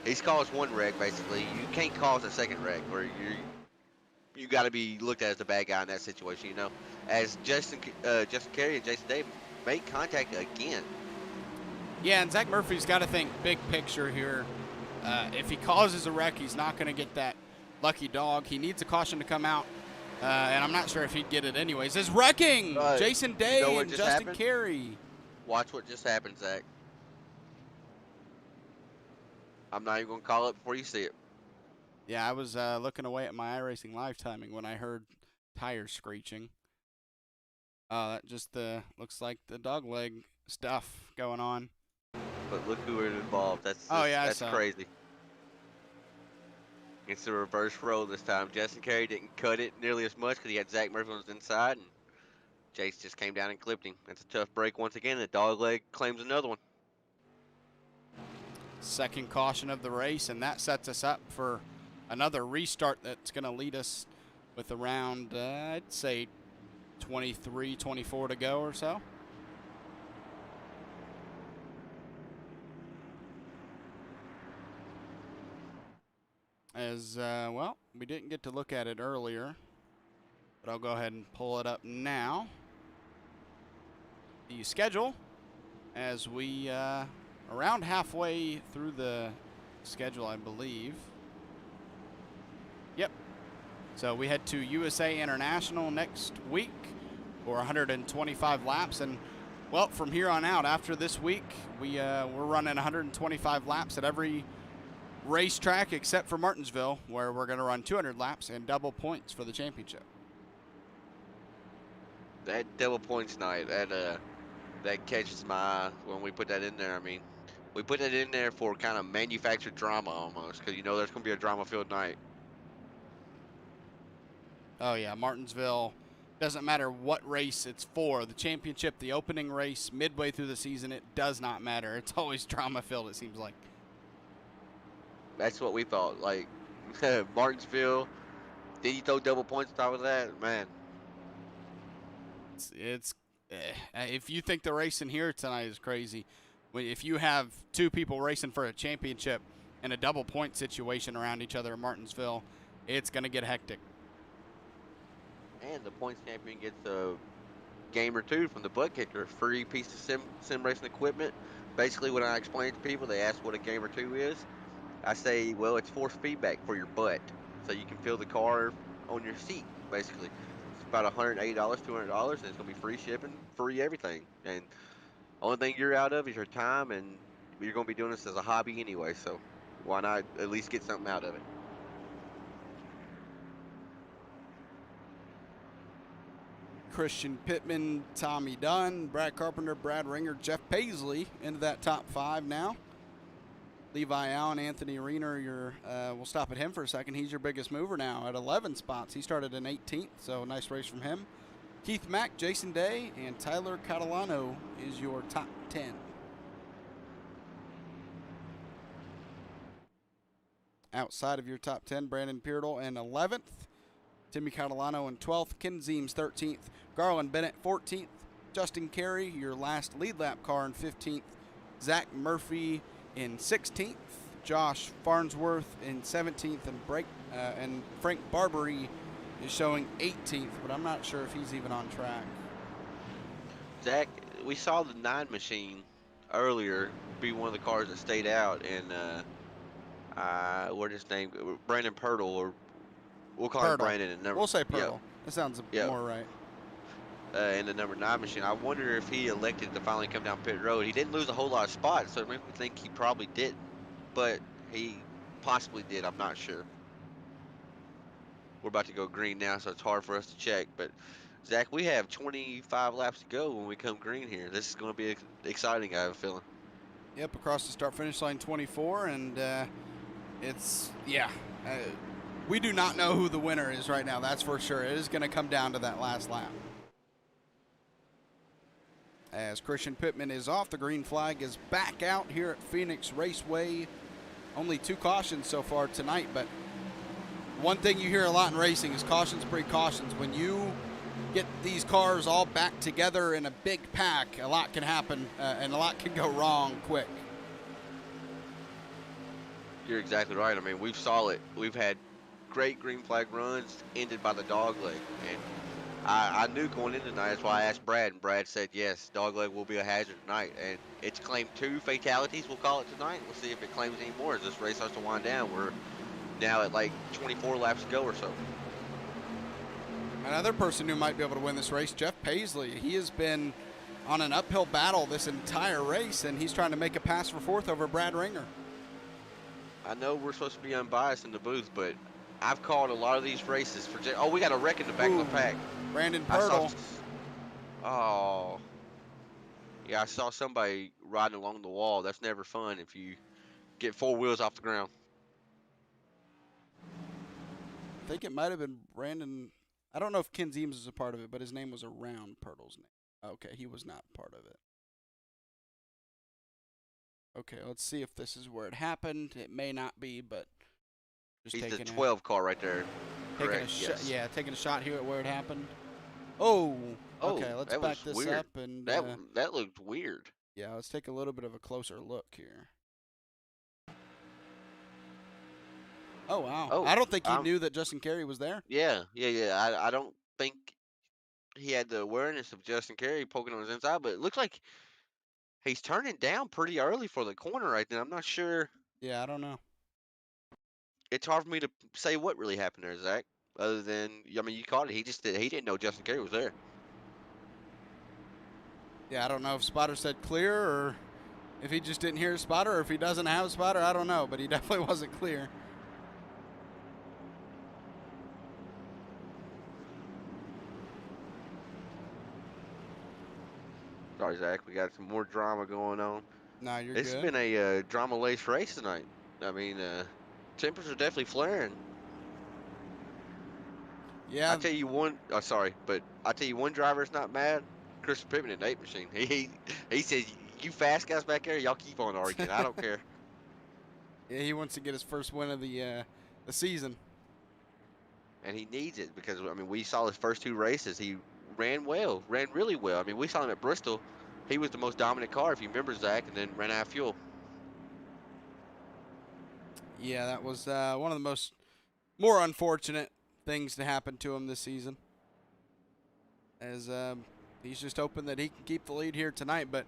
He's caused one wreck basically. You can't cause a second wreck where you got to be looked at as the bad guy in that situation. You know, as Justin Carey and Jason Day make contact again. Yeah, and Zach Murphy's got to think big picture here. If he causes a wreck, he's not going to get that lucky dog. He needs a caution to come out, and I'm not sure if he'd get it anyways. Is wrecking Jason Day and Justin Carey. Watch what just happened, Zach. I'm not even going to call it before you see it. Yeah, I was looking away at my iRacing live timing when I heard tires screeching. That just looks like the dog leg stuff going on. But look who is involved. That's crazy. It's the reverse roll this time. Justin Carey didn't cut it nearly as much because he had Zach Murphy on his inside, and Jace just came down and clipped him. That's a tough break once again. The dog leg claims another one. Second caution of the race, and that sets us up for another restart that's going to lead us with around, I'd say, 23, 24 to go or so. As, well, we didn't get to look at it earlier, but I'll go ahead and pull it up now. The schedule, as we, around halfway through the schedule, I believe. Yep. So we head to USA International next week for 125 laps. And, well, from here on out, after this week, we're running 125 laps at every racetrack except for Martinsville, where we're going to run 200 laps and double points for the championship. That double points night, that catches my eye when we put that in there. I mean, we put it in there for kind of manufactured drama almost, because you know there's going to be a drama-filled night. Oh, yeah, Martinsville, doesn't matter what race it's for. The championship, the opening race, midway through the season, it does not matter. It's always drama-filled, it seems like. That's what we thought. Like, Martinsville, did you throw double points on top of that? Man. If you think the racing here tonight is crazy, if you have two people racing for a championship in a double point situation around each other in Martinsville, it's going to get hectic. And the points champion gets a game or two from the butt kicker, free piece of sim racing equipment. Basically, when I explain it to people, they ask what a game or two is. I say, well, it's force feedback for your butt, so you can feel the car on your seat, basically. It's about $180, $200, and it's going to be free shipping, free everything. And only thing you're out of is your time, and you're going to be doing this as a hobby anyway, so why not at least get something out of it? Christian Pittman, Tommy Dunn, Brad Carpenter, Brad Ringer, Jeff Paisley into that top five now. Levi Allen, Anthony Reiner, we'll stop at him for a second. He's your biggest mover now at 11 spots. He started in 18th, so nice race from him. Keith Mack, Jason Day, and Tyler Catalano is your top 10. Outside of your top 10, Brandon Peardle in 11th. Timmy Catalano in 12th. Ken Zeems 13th. Garland Bennett 14th. Justin Carey, your last lead lap car, in 15th. Zach Murphy in 16th, Josh Farnsworth in 17th, and Frank Barbary is showing 18th, but I'm not sure if he's even on track. Zach, we saw the 9 machine earlier be one of the cars that stayed out, and what's his name? Brandon Pirtle, or we'll call him Brandon. And we'll say Pirtle. Yep. That sounds more right. In the number 9 machine. I wonder if he elected to finally come down pit road. He didn't lose a whole lot of spots, so it makes me think he probably didn't. But he possibly did. I'm not sure. We're about to go green now, so it's hard for us to check. But, Zach, we have 25 laps to go when we come green here. This is going to be exciting, I have a feeling. Yep, across the start-finish line 24, and it's, we do not know who the winner is right now, that's for sure. It is going to come down to that last lap. As Christian Pittman is off, the green flag is back out here at Phoenix Raceway. Only 2 cautions so far tonight, but one thing you hear a lot in racing is cautions, precautions. When you get these cars all back together in a big pack, a lot can happen and a lot can go wrong quick. You're exactly right. I mean, we've saw it. We've had great green flag runs ended by the dog leg, and I knew going in tonight. That's why I asked Brad, and Brad said yes, dog leg will be a hazard tonight, and it's claimed 2 fatalities. We'll call it tonight. We'll see if it claims any more as this race starts to wind down. We're now at like 24 laps to go or so. Another person who might be able to win this race, Jeff Paisley. He has been on an uphill battle this entire race, and he's trying to make a pass for 4th over Brad Ringer. I know we're supposed to be unbiased in the booth, but I've called a lot of these races for. Oh, we got a wreck in the back of the pack. Brandon Pirtle. Oh. Yeah, I saw somebody riding along the wall. That's never fun if you get 4 wheels off the ground. I think it might have been Brandon. I don't know if Ken Zeems was a part of it, but his name was around Pirtle's name. Okay, he was not part of it. Okay, let's see if this is where it happened. It may not be, but just He's taking the 12 car right there. taking Correct, a yes. yeah, taking a shot here at where it happened. Oh, okay, let's that back was this weird. up and That looked weird. yeah, let's take a little bit of a closer look here. Oh wow! Oh, I don't think he knew that Justin Carey was there. Yeah. I don't think he had the awareness of Justin Carey poking on his inside, but it looks like he's turning down pretty early for the corner right there. I'm not sure. Yeah, I don't know. It's hard for me to say what really happened there, Zach. Other than, I mean, you caught it. He didn't know Justin Carey was there. Yeah, I don't know if spotter said clear or if he just didn't hear a spotter or if he doesn't have a spotter. I don't know, but he definitely wasn't clear. Sorry, Zach. We got some more drama going on. No, you're It's good. been a drama-laced race tonight. I mean, tempers are definitely flaring. Yeah. I tell you one. Oh, sorry, but I tell you one driver's not mad. Chris Pittman at Nate Machine. He says, "You fast guys back there, y'all keep on arguing. I don't care." Yeah, he wants to get his first win of the season. And he needs it because I mean we saw his first 2 races. He ran really well. I mean we saw him at Bristol. He was the most dominant car, if you remember, Zach, and then ran out of fuel. Yeah, that was one of the more unfortunate things to happen to him this season. As he's just hoping that he can keep the lead here tonight, but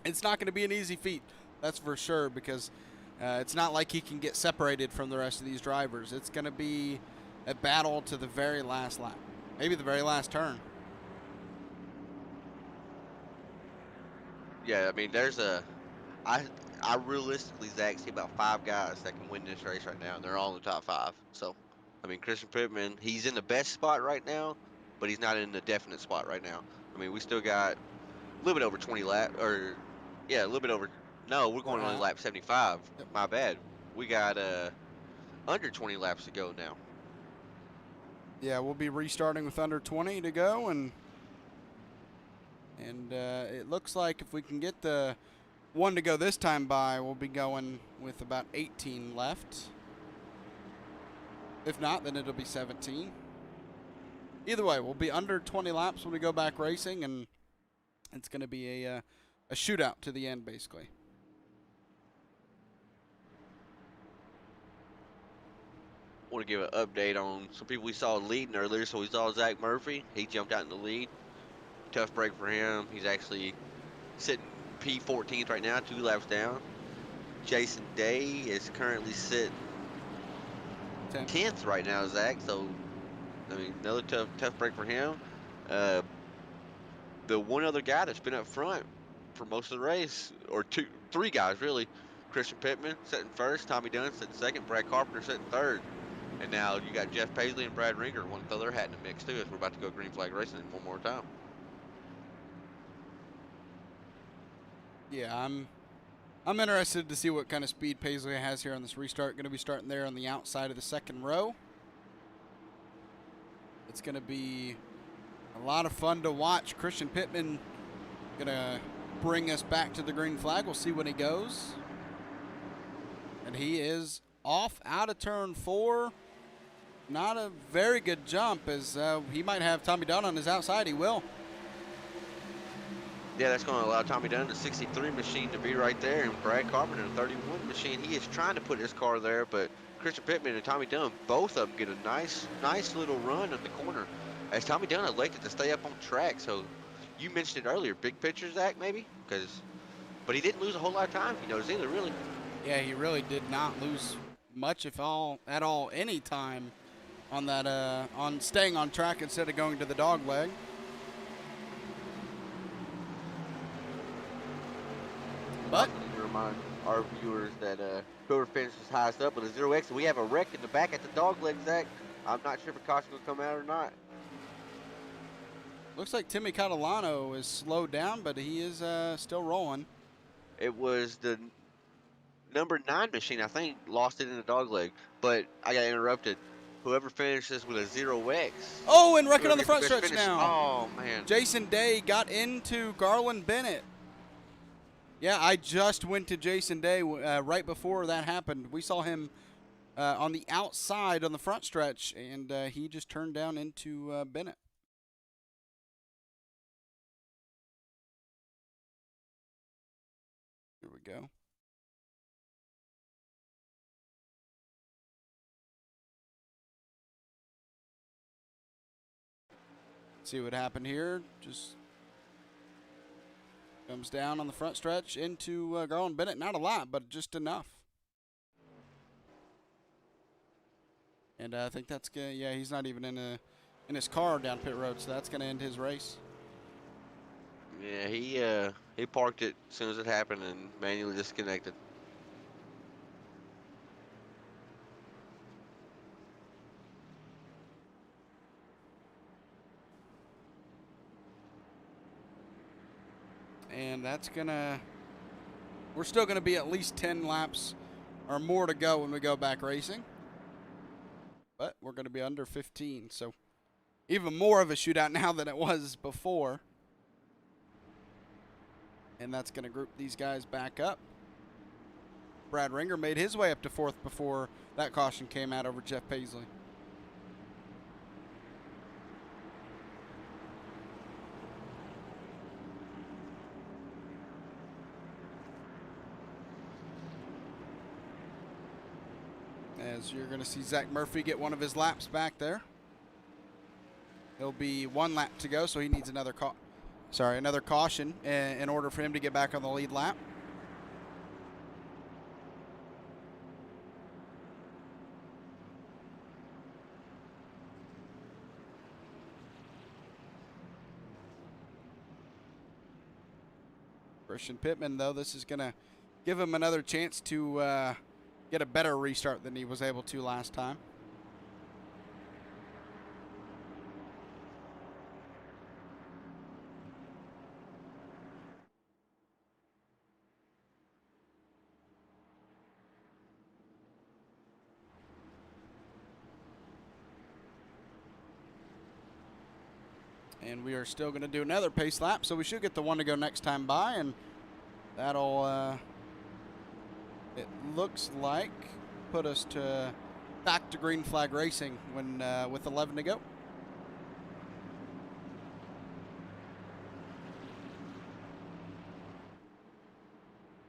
it's not going to be an easy feat, that's for sure, because it's not like he can get separated from the rest of these drivers. It's going to be a battle to the very last lap, maybe the very last turn. Yeah, I mean I realistically, Zach, see about 5 guys that can win this race right now, and they're all in the top 5. So, I mean, Christian Pittman, he's in the best spot right now, but he's not in the definite spot right now. I mean, we still got a little bit over 20 laps, or yeah, a little bit over. No, we're going only lap 75. Yep. My bad. We got under 20 laps to go now. Yeah, we'll be restarting with under 20 to go, and it looks like if we can get the one to go this time by, we'll be going with about 18 left. If not, then it'll be 17. Either way, we'll be under 20 laps when we go back racing, and it's going to be a shootout to the end, basically. I want to give an update on some people we saw leading earlier. So we saw Zach Murphy. He jumped out in the lead. Tough break for him. He's actually sitting P14th right now, 2 laps down. Jason Day is currently sitting 10th right now, Zach. So, I mean, another tough break for him. The one other guy that's been up front for most of the race, or 3 guys really, Christian Pittman sitting first, Tommy Dunn sitting second, Brad Carpenter sitting third. And now you got Jeff Paisley and Brad Ringer want to throw their hat in the mix too, as we're about to go green flag racing one more time. Yeah, I'm interested to see what kind of speed Paisley has here on this restart. Going to be starting there on the outside of the second row. It's going to be a lot of fun to watch. Christian Pittman going to bring us back to the green flag. We'll see when he goes. And he is off out of turn 4. Not a very good jump, as he might have Tommy Dunn on his outside. He will. Yeah, that's going to allow Tommy Dunn, the 63 machine, to be right there, and Brad Carpenter, the 31 machine. He is trying to put his car there, but Christian Pittman and Tommy Dunn, both of them get a nice little run in the corner, as Tommy Dunn elected to stay up on track. So you mentioned it earlier, big picture, Zach, maybe? But he didn't lose a whole lot of time, if you notice, either, really. Yeah, he really did not lose much, if at all, any time on that on staying on track instead of going to the dog leg. But Also need to remind our viewers that whoever finishes highest up with a 0X, we have a wreck in the back at the dog leg, Zach. I'm not sure if a caution will come out or not. looks like Timmy Catalano is slowed down, but he is still rolling. It was the number 9 machine, I think, lost it in the dog leg, but I got interrupted. Whoever finishes with a 0X, Oh, and wrecking whoever on the gets the front best stretch finish. now. Oh, man. Jason Day got into Garland Bennett. Yeah, I just went to Jason Day right before that happened. We saw him on the outside on the front stretch, and he just turned down into Bennett. Here we go. See what happened here. Just comes down on the front stretch into Garland Bennett. Not a lot, but just enough. And I think that's gonna. Yeah, he's not even in his car down pit road, so that's gonna end his race. Yeah, he parked it as soon as it happened and manually disconnected. And that's gonna. We're still gonna be at least 10 laps or more to go when we go back racing. But we're gonna be under 15, so even more of a shootout now than it was before. And that's gonna group these guys back up. Brad Ringer made his way up to 4th before that caution came out over Jeff Paisley. As you're going to see Zach Murphy get one of his laps back there. He'll be 1 lap to go, so he needs another caution in order for him to get back on the lead lap. Christian Pittman, though, this is going to give him another chance to get a better restart than he was able to last time. And we are still going to do another pace lap, so we should get the one to go next time by, and that'll, it looks like, put us back to green flag racing when with 11 to go.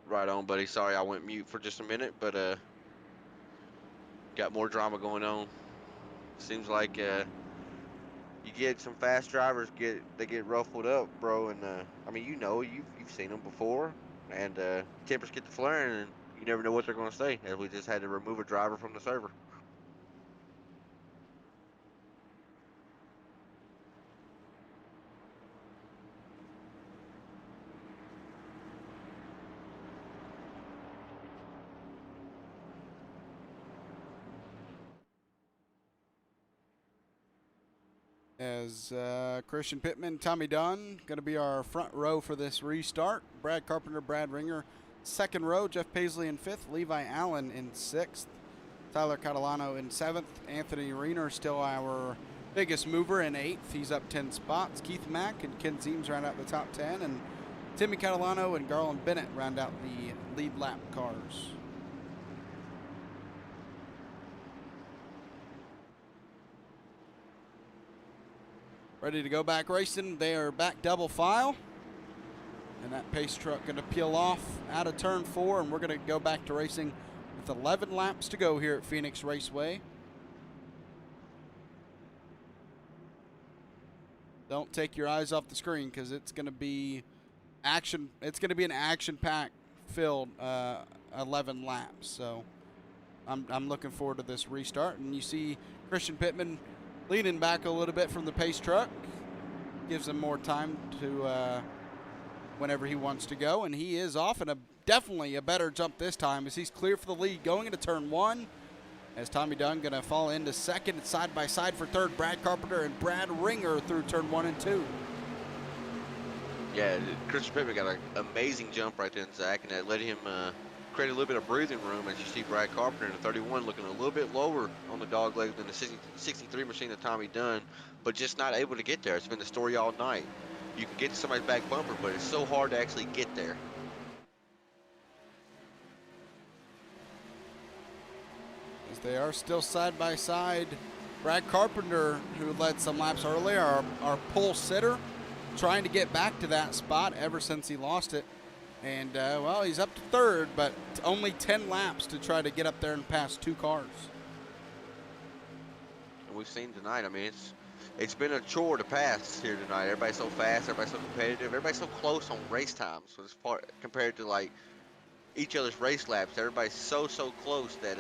Right on, buddy. Sorry I went mute for just a minute, but got more drama going on. Seems like you get some fast drivers they get ruffled up, bro, and I mean, you've seen them before, and tempers get to flaring, and you never know what they're going to say. As we just had to remove a driver from the server. As Christian Pittman, Tommy Dunn, going to be our front row for this restart. Brad Carpenter, Brad Ringer, 2nd row. Jeff Paisley in 5th. Levi Allen in 6th. Tyler Catalano in 7th. Anthony Reiner, still our biggest mover, in 8th. He's up 10 spots. Keith Mack and Ken Zeems round out the top 10. And Timmy Catalano and Garland Bennett round out the lead lap cars. Ready to go back racing. They are back double file. And that pace truck going to peel off out of turn 4, and we're going to go back to racing with 11 laps to go here at Phoenix Raceway. Don't take your eyes off the screen because it's going to be action. It's going to be an action-packed filled 11 laps. So I'm looking forward to this restart. And you see Christian Pittman leaning back a little bit from the pace truck. Gives him more time to whenever he wants to go. And he is off, and definitely a better jump this time as he's clear for the lead going into turn 1. As Tommy Dunn going to fall into second, side by side for third, Brad Carpenter and Brad Ringer through turn 1 and 2. Yeah, Christian Pittman got an amazing jump right there, Zach, and that let him create a little bit of breathing room. As you see Brad Carpenter in the 31 looking a little bit lower on the dog leg than the 63 machine of Tommy Dunn, but just not able to get there. It's been the story all night. You can get to somebody's back bumper, but it's so hard to actually get there. As they are still side by side, Brad Carpenter, who led some laps earlier, our pole sitter, trying to get back to that spot ever since he lost it. And, well, he's up to third, but only 10 laps to try to get up there and pass 2 cars. And we've seen tonight, I mean, it's been a chore to pass here tonight. Everybody's so fast, everybody's so competitive, everybody's so close on race times. So it's compared to, like, each other's race laps, everybody's so close that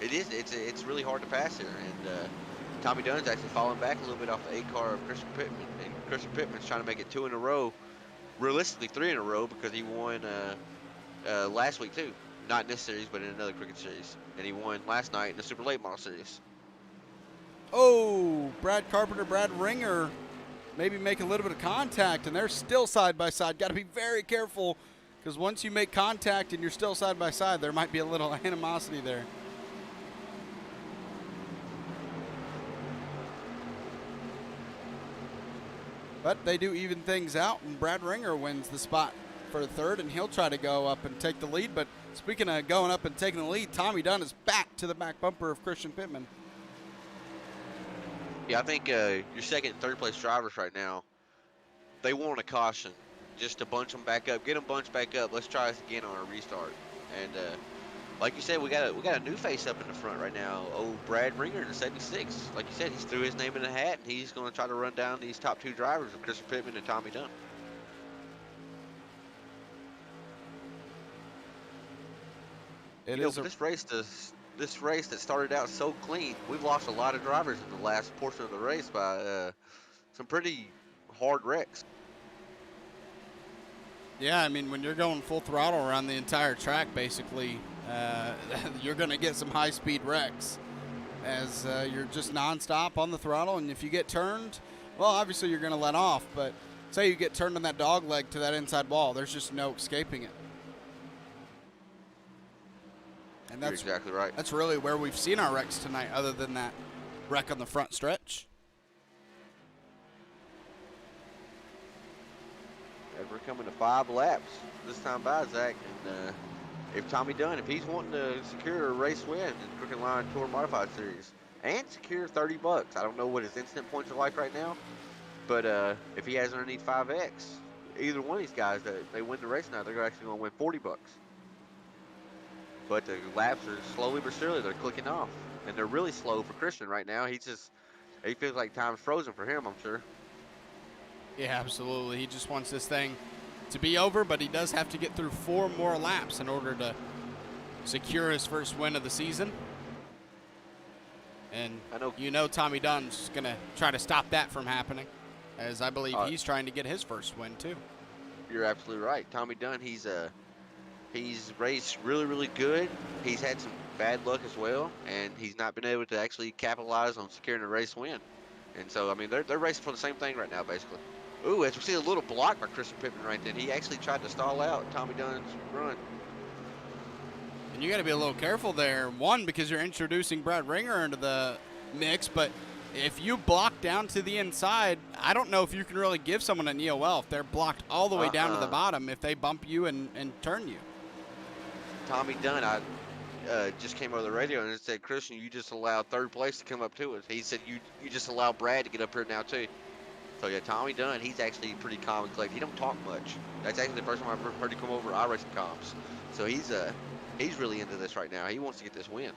it's really hard to pass here. And Tommy Dunn's actually falling back a little bit off the 8 car of Christian Pittman. And Christian Pittman's trying to make it 2 in a row, realistically 3 in a row, because he won last week too. Not in this series, but in another cricket series. And he won last night in the Super Late Model Series. Oh, Brad Carpenter, Brad Ringer maybe make a little bit of contact, and they're still side by side. Got to be very careful, because once you make contact and you're still side by side, there might be a little animosity there. But they do even things out, and Brad Ringer wins the spot for third, and he'll try to go up and take the lead. But speaking of going up and taking the lead, Tommy Dunn is back to the back bumper of Christian Pittman. Yeah, I think your second and third place drivers right now, they want a caution just to bunch them back up, get them bunched back up. Let's try this again on a restart. And like you said, we got a new face up in the front right now. Oh, Brad Ringer in the 76. Like you said, he's threw his name in the hat, and he's going to try to run down these top 2 drivers of Christian Pittman and Tommy Dunn. This race that started out so clean, we've lost a lot of drivers in the last portion of the race by some pretty hard wrecks. Yeah, I mean, when you're going full throttle around the entire track, basically, you're going to get some high-speed wrecks as you're just nonstop on the throttle. And if you get turned, well, obviously you're going to let off. But say you get turned on that dog leg to that inside wall, there's just no escaping it. And that's You're exactly right. That's really where we've seen our wrecks tonight, other than that wreck on the front stretch. As we're coming to 5 laps this time by, Zach, and if Tommy Dunn, if he's wanting to secure a race win in Crooked Line Tour Modified Series and secure $30, I don't know what his instant points are like right now, but if he has underneath 5X, either one of these guys that they win the race now, they're actually going to win $40. But the laps are slowly but surely, they're clicking off. And they're really slow for Christian right now. He feels like time's frozen for him, I'm sure. Yeah, absolutely. He just wants this thing to be over, but he does have to get through 4 more laps in order to secure his first win of the season. And Tommy Dunn's going to try to stop that from happening, as I believe he's trying to get his first win too. You're absolutely right. Tommy Dunn, he's raced really good. He's had some bad luck as well, and he's not been able to actually capitalize on securing a race win. And so, I mean, they're racing for the same thing right now, basically. Ooh, as we see a little block by Christian Pittman right then. He actually tried to stall out Tommy Dunn's run. And you got to be a little careful there. One, because you're introducing Brad Ringer into the mix, but if you block down to the inside, I don't know if you can really give someone an EOL if they're blocked all the way down to the bottom, if they bump you and turn you. Tommy Dunn, I just came over the radio and it said, Christian, you just allowed third place to come up to us. He said, you just allowed Brad to get up here now too. So yeah, Tommy Dunn, he's actually pretty calm and collected. He don't talk much. That's actually the first time I've ever heard him come over iRacing comms. So he's really into this right now. He wants to get this win.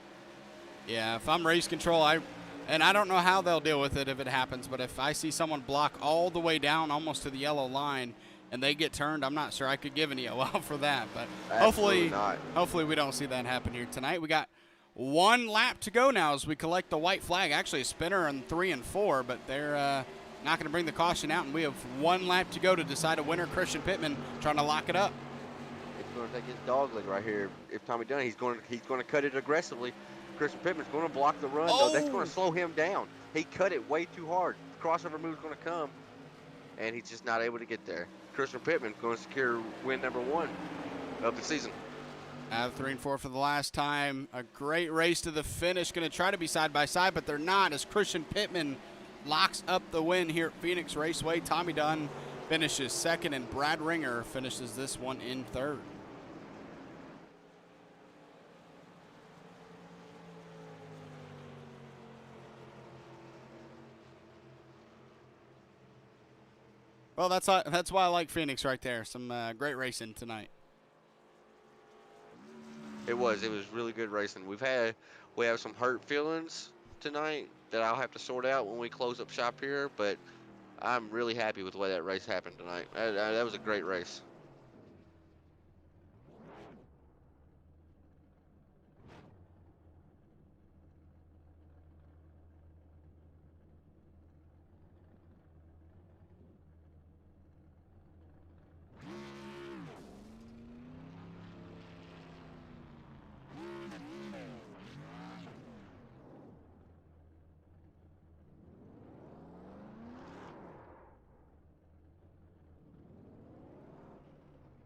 Yeah, if I'm race control, I don't know how they'll deal with it if it happens, but if I see someone block all the way down almost to the yellow line and they get turned, I'm not sure I could give an EOL for that. But Absolutely not. hopefully we don't see that happen here tonight. We got one lap to go now as we collect the white flag. Actually, a spinner on 3 and 4, but they're not going to bring the caution out, and we have one lap to go to decide a winner. Christian Pittman trying to lock it up. He's going to take his dog leg right here. If Tommy Dunn, he's going to cut it aggressively. Christian Pittman's going to block the run, though. That's going to slow him down. He cut it way too hard. The crossover move's going to come, and he's just not able to get there. Christian Pittman's going to secure win number 1 of the season. Out of 3 and 4 for the last time. A great race to the finish. Going to try to be side by side, but they're not, as Christian Pittman locks up the win here at Phoenix Raceway. Tommy Dunn finishes second, and Brad Ringer finishes this one in third. Well, that's why I like Phoenix right there. Some great racing tonight. It was really good racing. We have some hurt feelings tonight that I'll have to sort out when we close up shop here, but I'm really happy with the way that race happened tonight. That was a great race.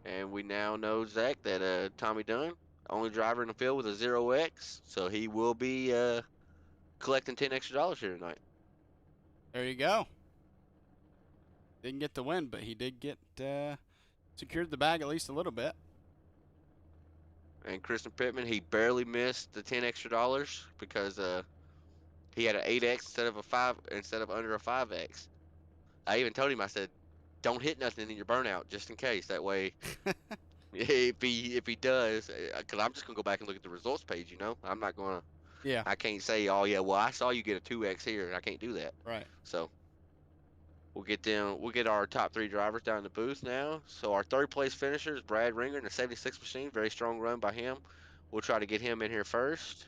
And we now know, Zach, that Tommy Dunn, only driver in the field with a 0X, so he will be collecting $10 extra here tonight. There you go. Didn't get the win, but he did get secured the bag at least a little bit. And Christian Pittman, he barely missed the $10 extra because he had an 8X instead of under a 5X. I even told him, I said, don't hit nothing in your burnout just in case. That way, if he does, because I'm just gonna go back and look at the results page. I'm not gonna. Yeah. I can't say, oh yeah, well I saw you get a 2X here. I can't do that. Right. So we'll get our top 3 drivers down in the booth now. So our third place finisher is Brad Ringer in the 76 machine. Very strong run by him. We'll try to get him in here first.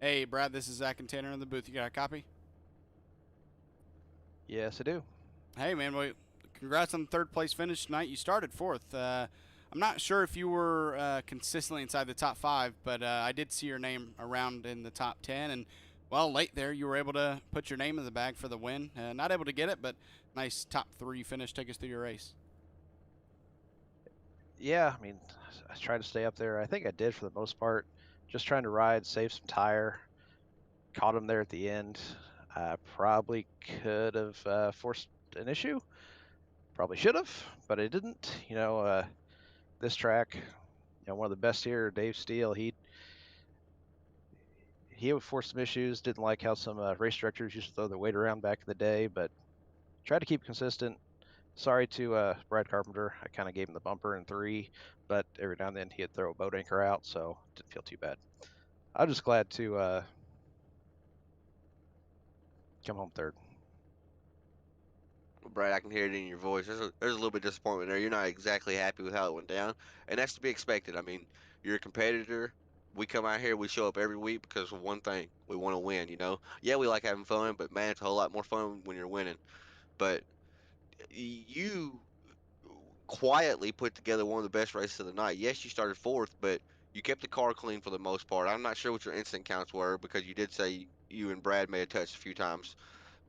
Hey, Brad, this is Zach and Tanner in the booth. You got a copy? Yes, I do. Hey, man, well, congrats on the third place finish tonight. You started fourth. I'm not sure if you were consistently inside the top 5, but I did see your name around in the top 10. And, well, late there, you were able to put your name in the bag for the win. Not able to get it, but nice top 3 finish. Take us through your race. Yeah, I mean, I tried to stay up there. I think I did for the most part. Just trying to ride, save some tire. Caught him there at the end. I probably could have forced an issue. Probably should have, but I didn't. This track, one of the best here, Dave Steele, he would force some issues. Didn't like how some race directors used to throw their weight around back in the day, but tried to keep consistent. Sorry to Brad Carpenter. I kind of gave him the bumper in 3, but every now and then he'd throw a boat anchor out, so didn't feel too bad. I'm just glad to come home third. Brad, I can hear it in your voice. There's a little bit of disappointment there. You're not exactly happy with how it went down, and that's to be expected. I mean, you're a competitor. We come out here, we show up every week because of one thing: we want to win. Yeah, we like having fun, but man, it's a whole lot more fun when you're winning. But you quietly put together one of the best races of the night. Yes, you started fourth, but you kept the car clean for the most part. I'm not sure what your instant counts were because you did say you and Brad may have touched a few times,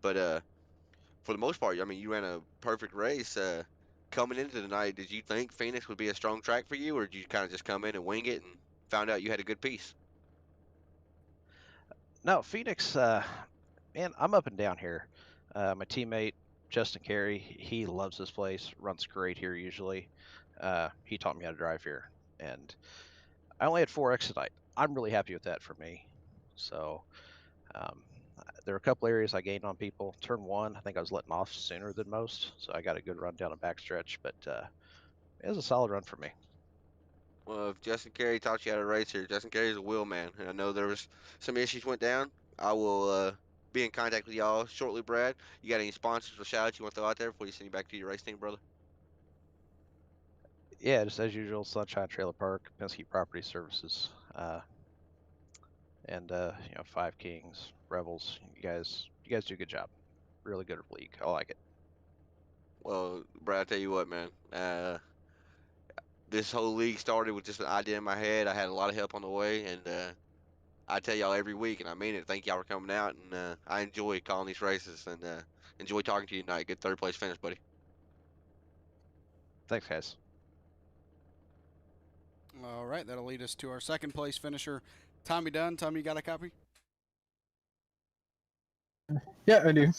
but for the most part, I mean, you ran a perfect race. Coming into the night, did you think Phoenix would be a strong track for you, or did you kind of just come in and wing it and found out you had a good piece? No, Phoenix, man, I'm up and down here. My teammate, Justin Carey, he loves this place, runs great here usually. He taught me how to drive here, and I only had 4X tonight. I'm really happy with that for me. So, um, there were a couple areas I gained on people. Turn 1, I think I was letting off sooner than most, so I got a good run down a backstretch. But it was a solid run for me. Well, if Justin Carey taught you how to race here, Justin Carey's a wheel man, and I know there was some issues went down. I will be in contact with y'all shortly, Brad. You got any sponsors or shout outs you want to throw out there before you send you back to your race team, brother? Yeah, just as usual, Sunshine Trailer Park, Penske Property Services, and FiveKings, Rebels. You guys do a good job. Really good league. I like it. Well, Brad, I tell you what, man. This whole league started with just an idea in my head. I had a lot of help on the way, and I tell y'all every week, and I mean it. Thank y'all for coming out, and I enjoy calling these races, and enjoy talking to you tonight. Good third place finish, buddy. Thanks, guys. All right, that'll lead us to our second place finisher, Tommy Dunn. Tommy, you got a copy? Yeah, I do.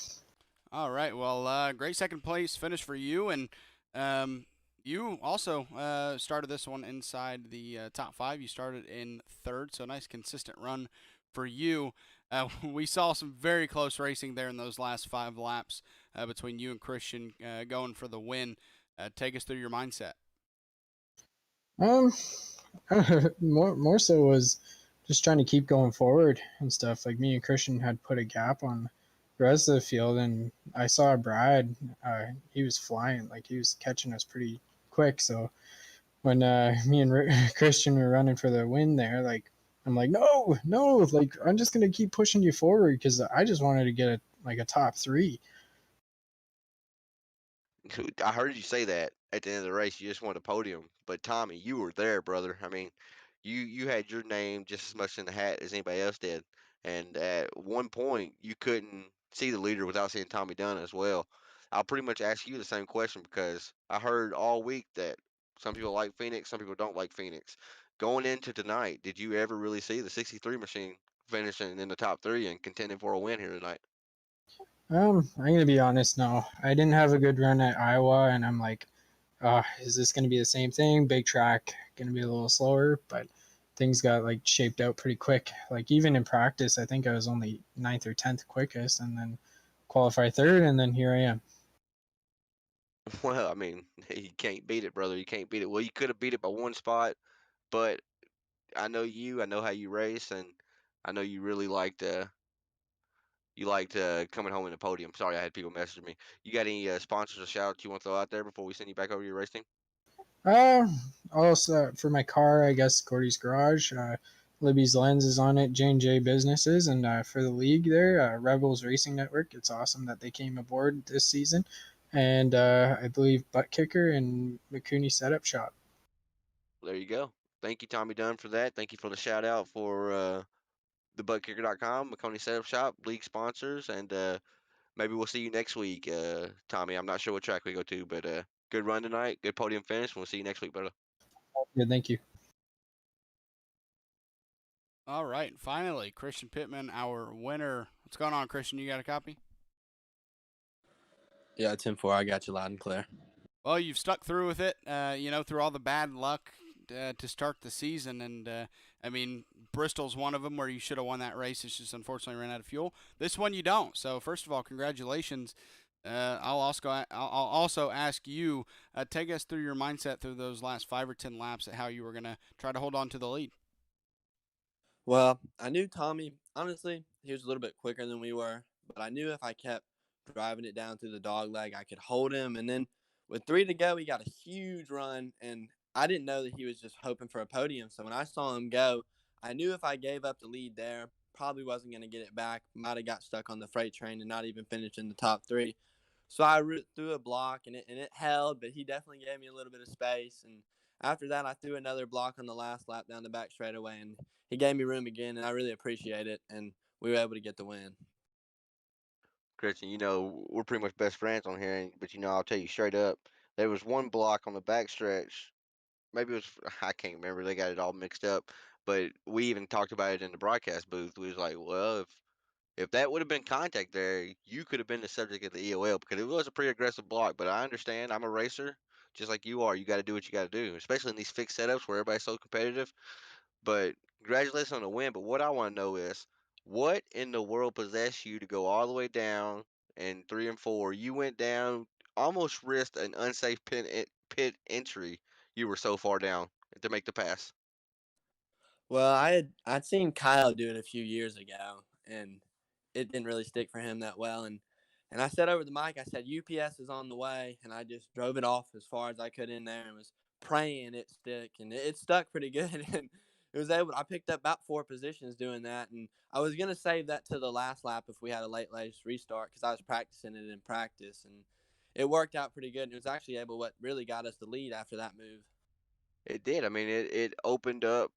All right, well, great second place finish for you, and you also started this one inside the top 5. You started in 3rd, so nice consistent run for you. We saw some very close racing there in those last 5 laps between you and Christian going for the win. Take us through your mindset. Um, more so was just trying to keep going forward and stuff. Like me and Christian had put a gap on the rest of the field, and I saw Brad. He was flying, like he was catching us pretty quick. So when me and Christian were running for the win there, like I'm like, no, like I'm just gonna keep pushing you forward because I just wanted to get a top 3. I heard you say that at the end of the race. You just wanted a podium, but Tommy, you were there, brother. I mean, you had your name just as much in the hat as anybody else did, and at one point you couldn't see the leader without seeing Tommy Dunn as well. I'll pretty much ask you the same question because I heard all week that some people like Phoenix, some people don't like Phoenix. Going into tonight, did you ever really see the 63 machine finishing in the top 3 and contending for a win here tonight? I'm gonna be honest. No, I didn't have a good run at Iowa, and I'm like, is this gonna be the same thing? Big track, gonna be a little slower, but things got like shaped out pretty quick. Like even in practice, I think I was only 9th or 10th quickest, and then qualified 3rd, and then here I am. Well, I mean, you can't beat it, brother. You can't beat it. Well, you could have beat it by one spot, but I know you. I know how you race, and I know you really liked coming home in the podium. Sorry, I had people messaging me. You got any sponsors or shout outs you want to throw out there before we send you back over to your race team? Uh, also for my car, I guess Gordy's Garage, Libby's Lens is on it, J&J Businesses, and for the league there, Rebels Racing Network. It's awesome that they came aboard this season, and I believe Butt Kicker and McCooney Setup Shop. There you go. Thank you, Tommy Dunn, for that. Thank you for the shout out for thebugkicker.com, McConey Setup Shop, league sponsors, and maybe we'll see you next week, Tommy. I'm not sure what track we go to, but good run tonight, good podium finish. We'll see you next week, brother. Good, thank you. All right, finally, Christian Pittman, our winner. What's going on, Christian? You got a copy? Yeah, 10-4, I got you loud and clear. Well, you've stuck through with it, through all the bad luck to start the season. And, I mean, Bristol's one of them where you should have won that race. It's just unfortunately ran out of fuel. This one you don't. So, first of all, congratulations. I'll also ask you, take us through your mindset through those last 5 or 10 laps at how you were going to try to hold on to the lead. Well, I knew Tommy, honestly, he was a little bit quicker than we were, but I knew if I kept driving it down through the dog leg, I could hold him. And then with 3 to go, he got a huge run, and I didn't know that he was just hoping for a podium. So when I saw him go, I knew if I gave up the lead there, probably wasn't going to get it back. Might have got stuck on the freight train and not even finished in the top 3. So I threw a block, and it held, but he definitely gave me a little bit of space. And after that, I threw another block on the last lap down the back straightaway, and he gave me room again, and I really appreciate it. And we were able to get the win. Christian, we're pretty much best friends on here, but I'll tell you straight up, there was one block on the backstretch. Maybe it was, I can't remember. They got it all mixed up, but we even talked about it in the broadcast booth. We was like, well, if that would have been contact there, you could have been the subject of the EOL because it was a pretty aggressive block. But I understand. I'm a racer, just like you are. You got to do what you got to do, especially in these fixed setups where everybody's so competitive. But congratulations on the win. But what I want to know is, What in the world possessed you to go all the way down in 3 and 4? You went down, almost risked an unsafe pit entry. You were so far down to make the pass. Well, I'd seen Kyle do it a few years ago, and it didn't really stick for him that well. And I said over the mic, I said UPS is on the way, and I just drove it off as far as I could in there and was praying it stick, and it stuck pretty good. And it was able. I picked up about 4 positions doing that, and I was gonna save that to the last lap if we had a late restart because I was practicing it in practice, and it worked out pretty good. And it was actually what really got us the lead after that move. It did. I mean, it opened up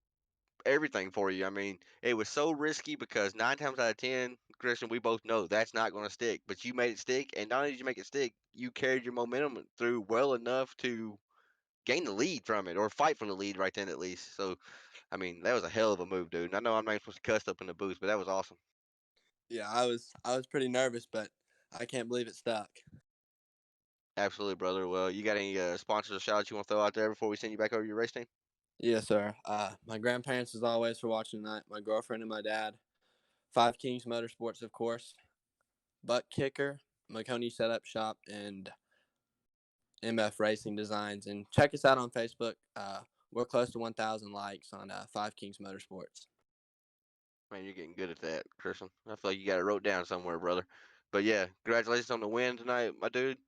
everything for you. I mean, it was so risky because 9 times out of 10, Christian, we both know that's not going to stick. But you made it stick, and not only did you make it stick, you carried your momentum through well enough to gain the lead from it or fight for the lead right then at least. So, I mean, that was a hell of a move, dude. And I know I'm not supposed to cuss up in the booth, but that was awesome. Yeah, I was pretty nervous, but I can't believe it stuck. Absolutely, brother. Well, you got any sponsors or shout outs you want to throw out there before we send you back over your race team? Yes, sir. My grandparents, as always, for watching tonight. My girlfriend and my dad. FiveKings Motorsports, of course. Butt Kicker, Maconi Setup Shop, and MF Racing Designs. And check us out on Facebook. We're close to 1,000 likes on FiveKings Motorsports. Man, you're getting good at that, Christian. I feel like you got it wrote down somewhere, brother. But yeah, congratulations on the win tonight, my dude.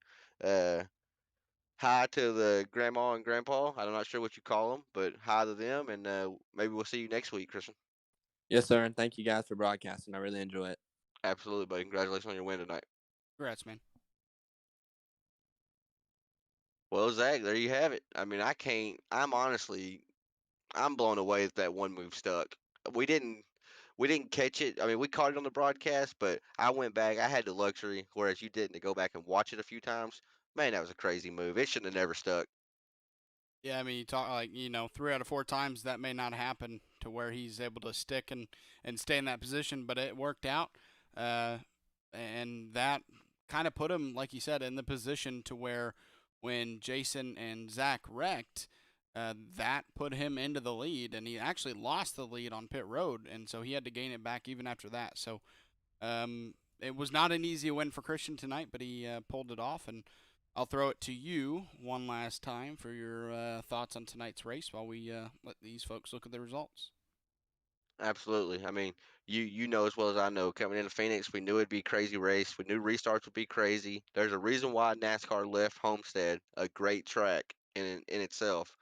Hi to the grandma and grandpa. I'm not sure what you call them, but hi to them, and maybe we'll see you next week, Christian. Yes, sir. And thank you guys for broadcasting. I really enjoy it. Absolutely, buddy. Congratulations on your win tonight. Congrats, man. Well, Zach, there you have it. I mean, I'm blown away that one move stuck. We didn't catch it. I mean, we caught it on the broadcast, but I went back. I had the luxury, whereas you didn't, to go back and watch it a few times. Man, that was a crazy move. It shouldn't have never stuck. Yeah, I mean, you talk like 3 out of 4 times that may not happen to where he's able to stick and stay in that position, but it worked out, and that kind of put him, like you said, in the position to where when Jason and Zach wrecked, that put him into the lead, and he actually lost the lead on pit road, and so he had to gain it back even after that. So it was not an easy win for Christian tonight, but he pulled it off, and I'll throw it to you one last time for your thoughts on tonight's race while we let these folks look at the results. Absolutely. I mean, you know as well as I know, coming into Phoenix, we knew it'd be a crazy race. We knew restarts would be crazy. There's a reason why NASCAR left Homestead, a great track in itself,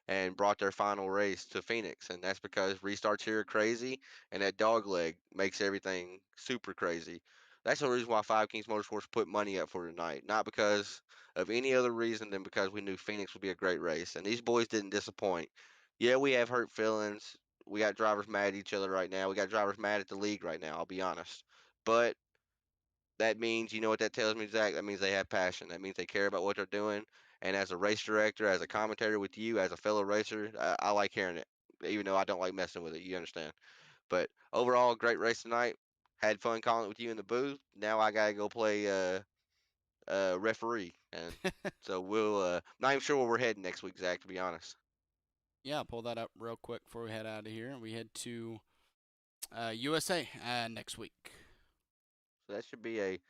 and brought their final race to Phoenix, and that's because restarts here are crazy, and that dog leg makes everything super crazy. That's the reason why FiveKings Motorsports put money up for tonight, not because of any other reason than because we knew Phoenix would be a great race, and these boys didn't disappoint. Yeah, we have hurt feelings. We got drivers mad at each other right now. We got drivers mad at the league right now, I'll be honest. But that means, you know what that tells me, Zach? That means they have passion. That means they care about what they're doing. And as a race director, as a commentator with you, as a fellow racer, I like hearing it, even though I don't like messing with it. You understand? But overall, great race tonight. Had fun calling it with you in the booth. Now I gotta go play referee, and so not even sure where we're heading next week, Zach. To be honest. Yeah, I'll pull that up real quick before we head out of here. We head to USA next week. So that should be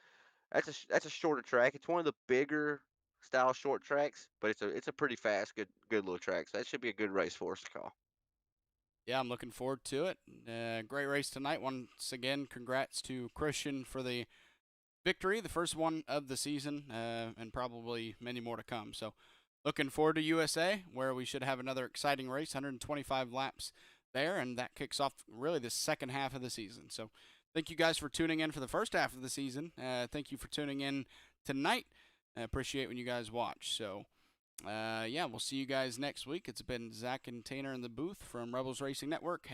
that's a shorter track. It's one of the bigger style short tracks, but it's a pretty fast, good little track. So that should be a good race for us to call. Yeah, I'm looking forward to it. Great race tonight. Once again, congrats to Christian for the victory, the first one of the season, and probably many more to come. So looking forward to USA, where we should have another exciting race, 125 laps there, and that kicks off really the second half of the season. So thank you guys for tuning in for the first half of the season. Thank you for tuning in tonight. I appreciate when you guys watch. So, yeah, we'll see you guys next week. It's been Zach and Tanner in the booth from Rebels Racing Network.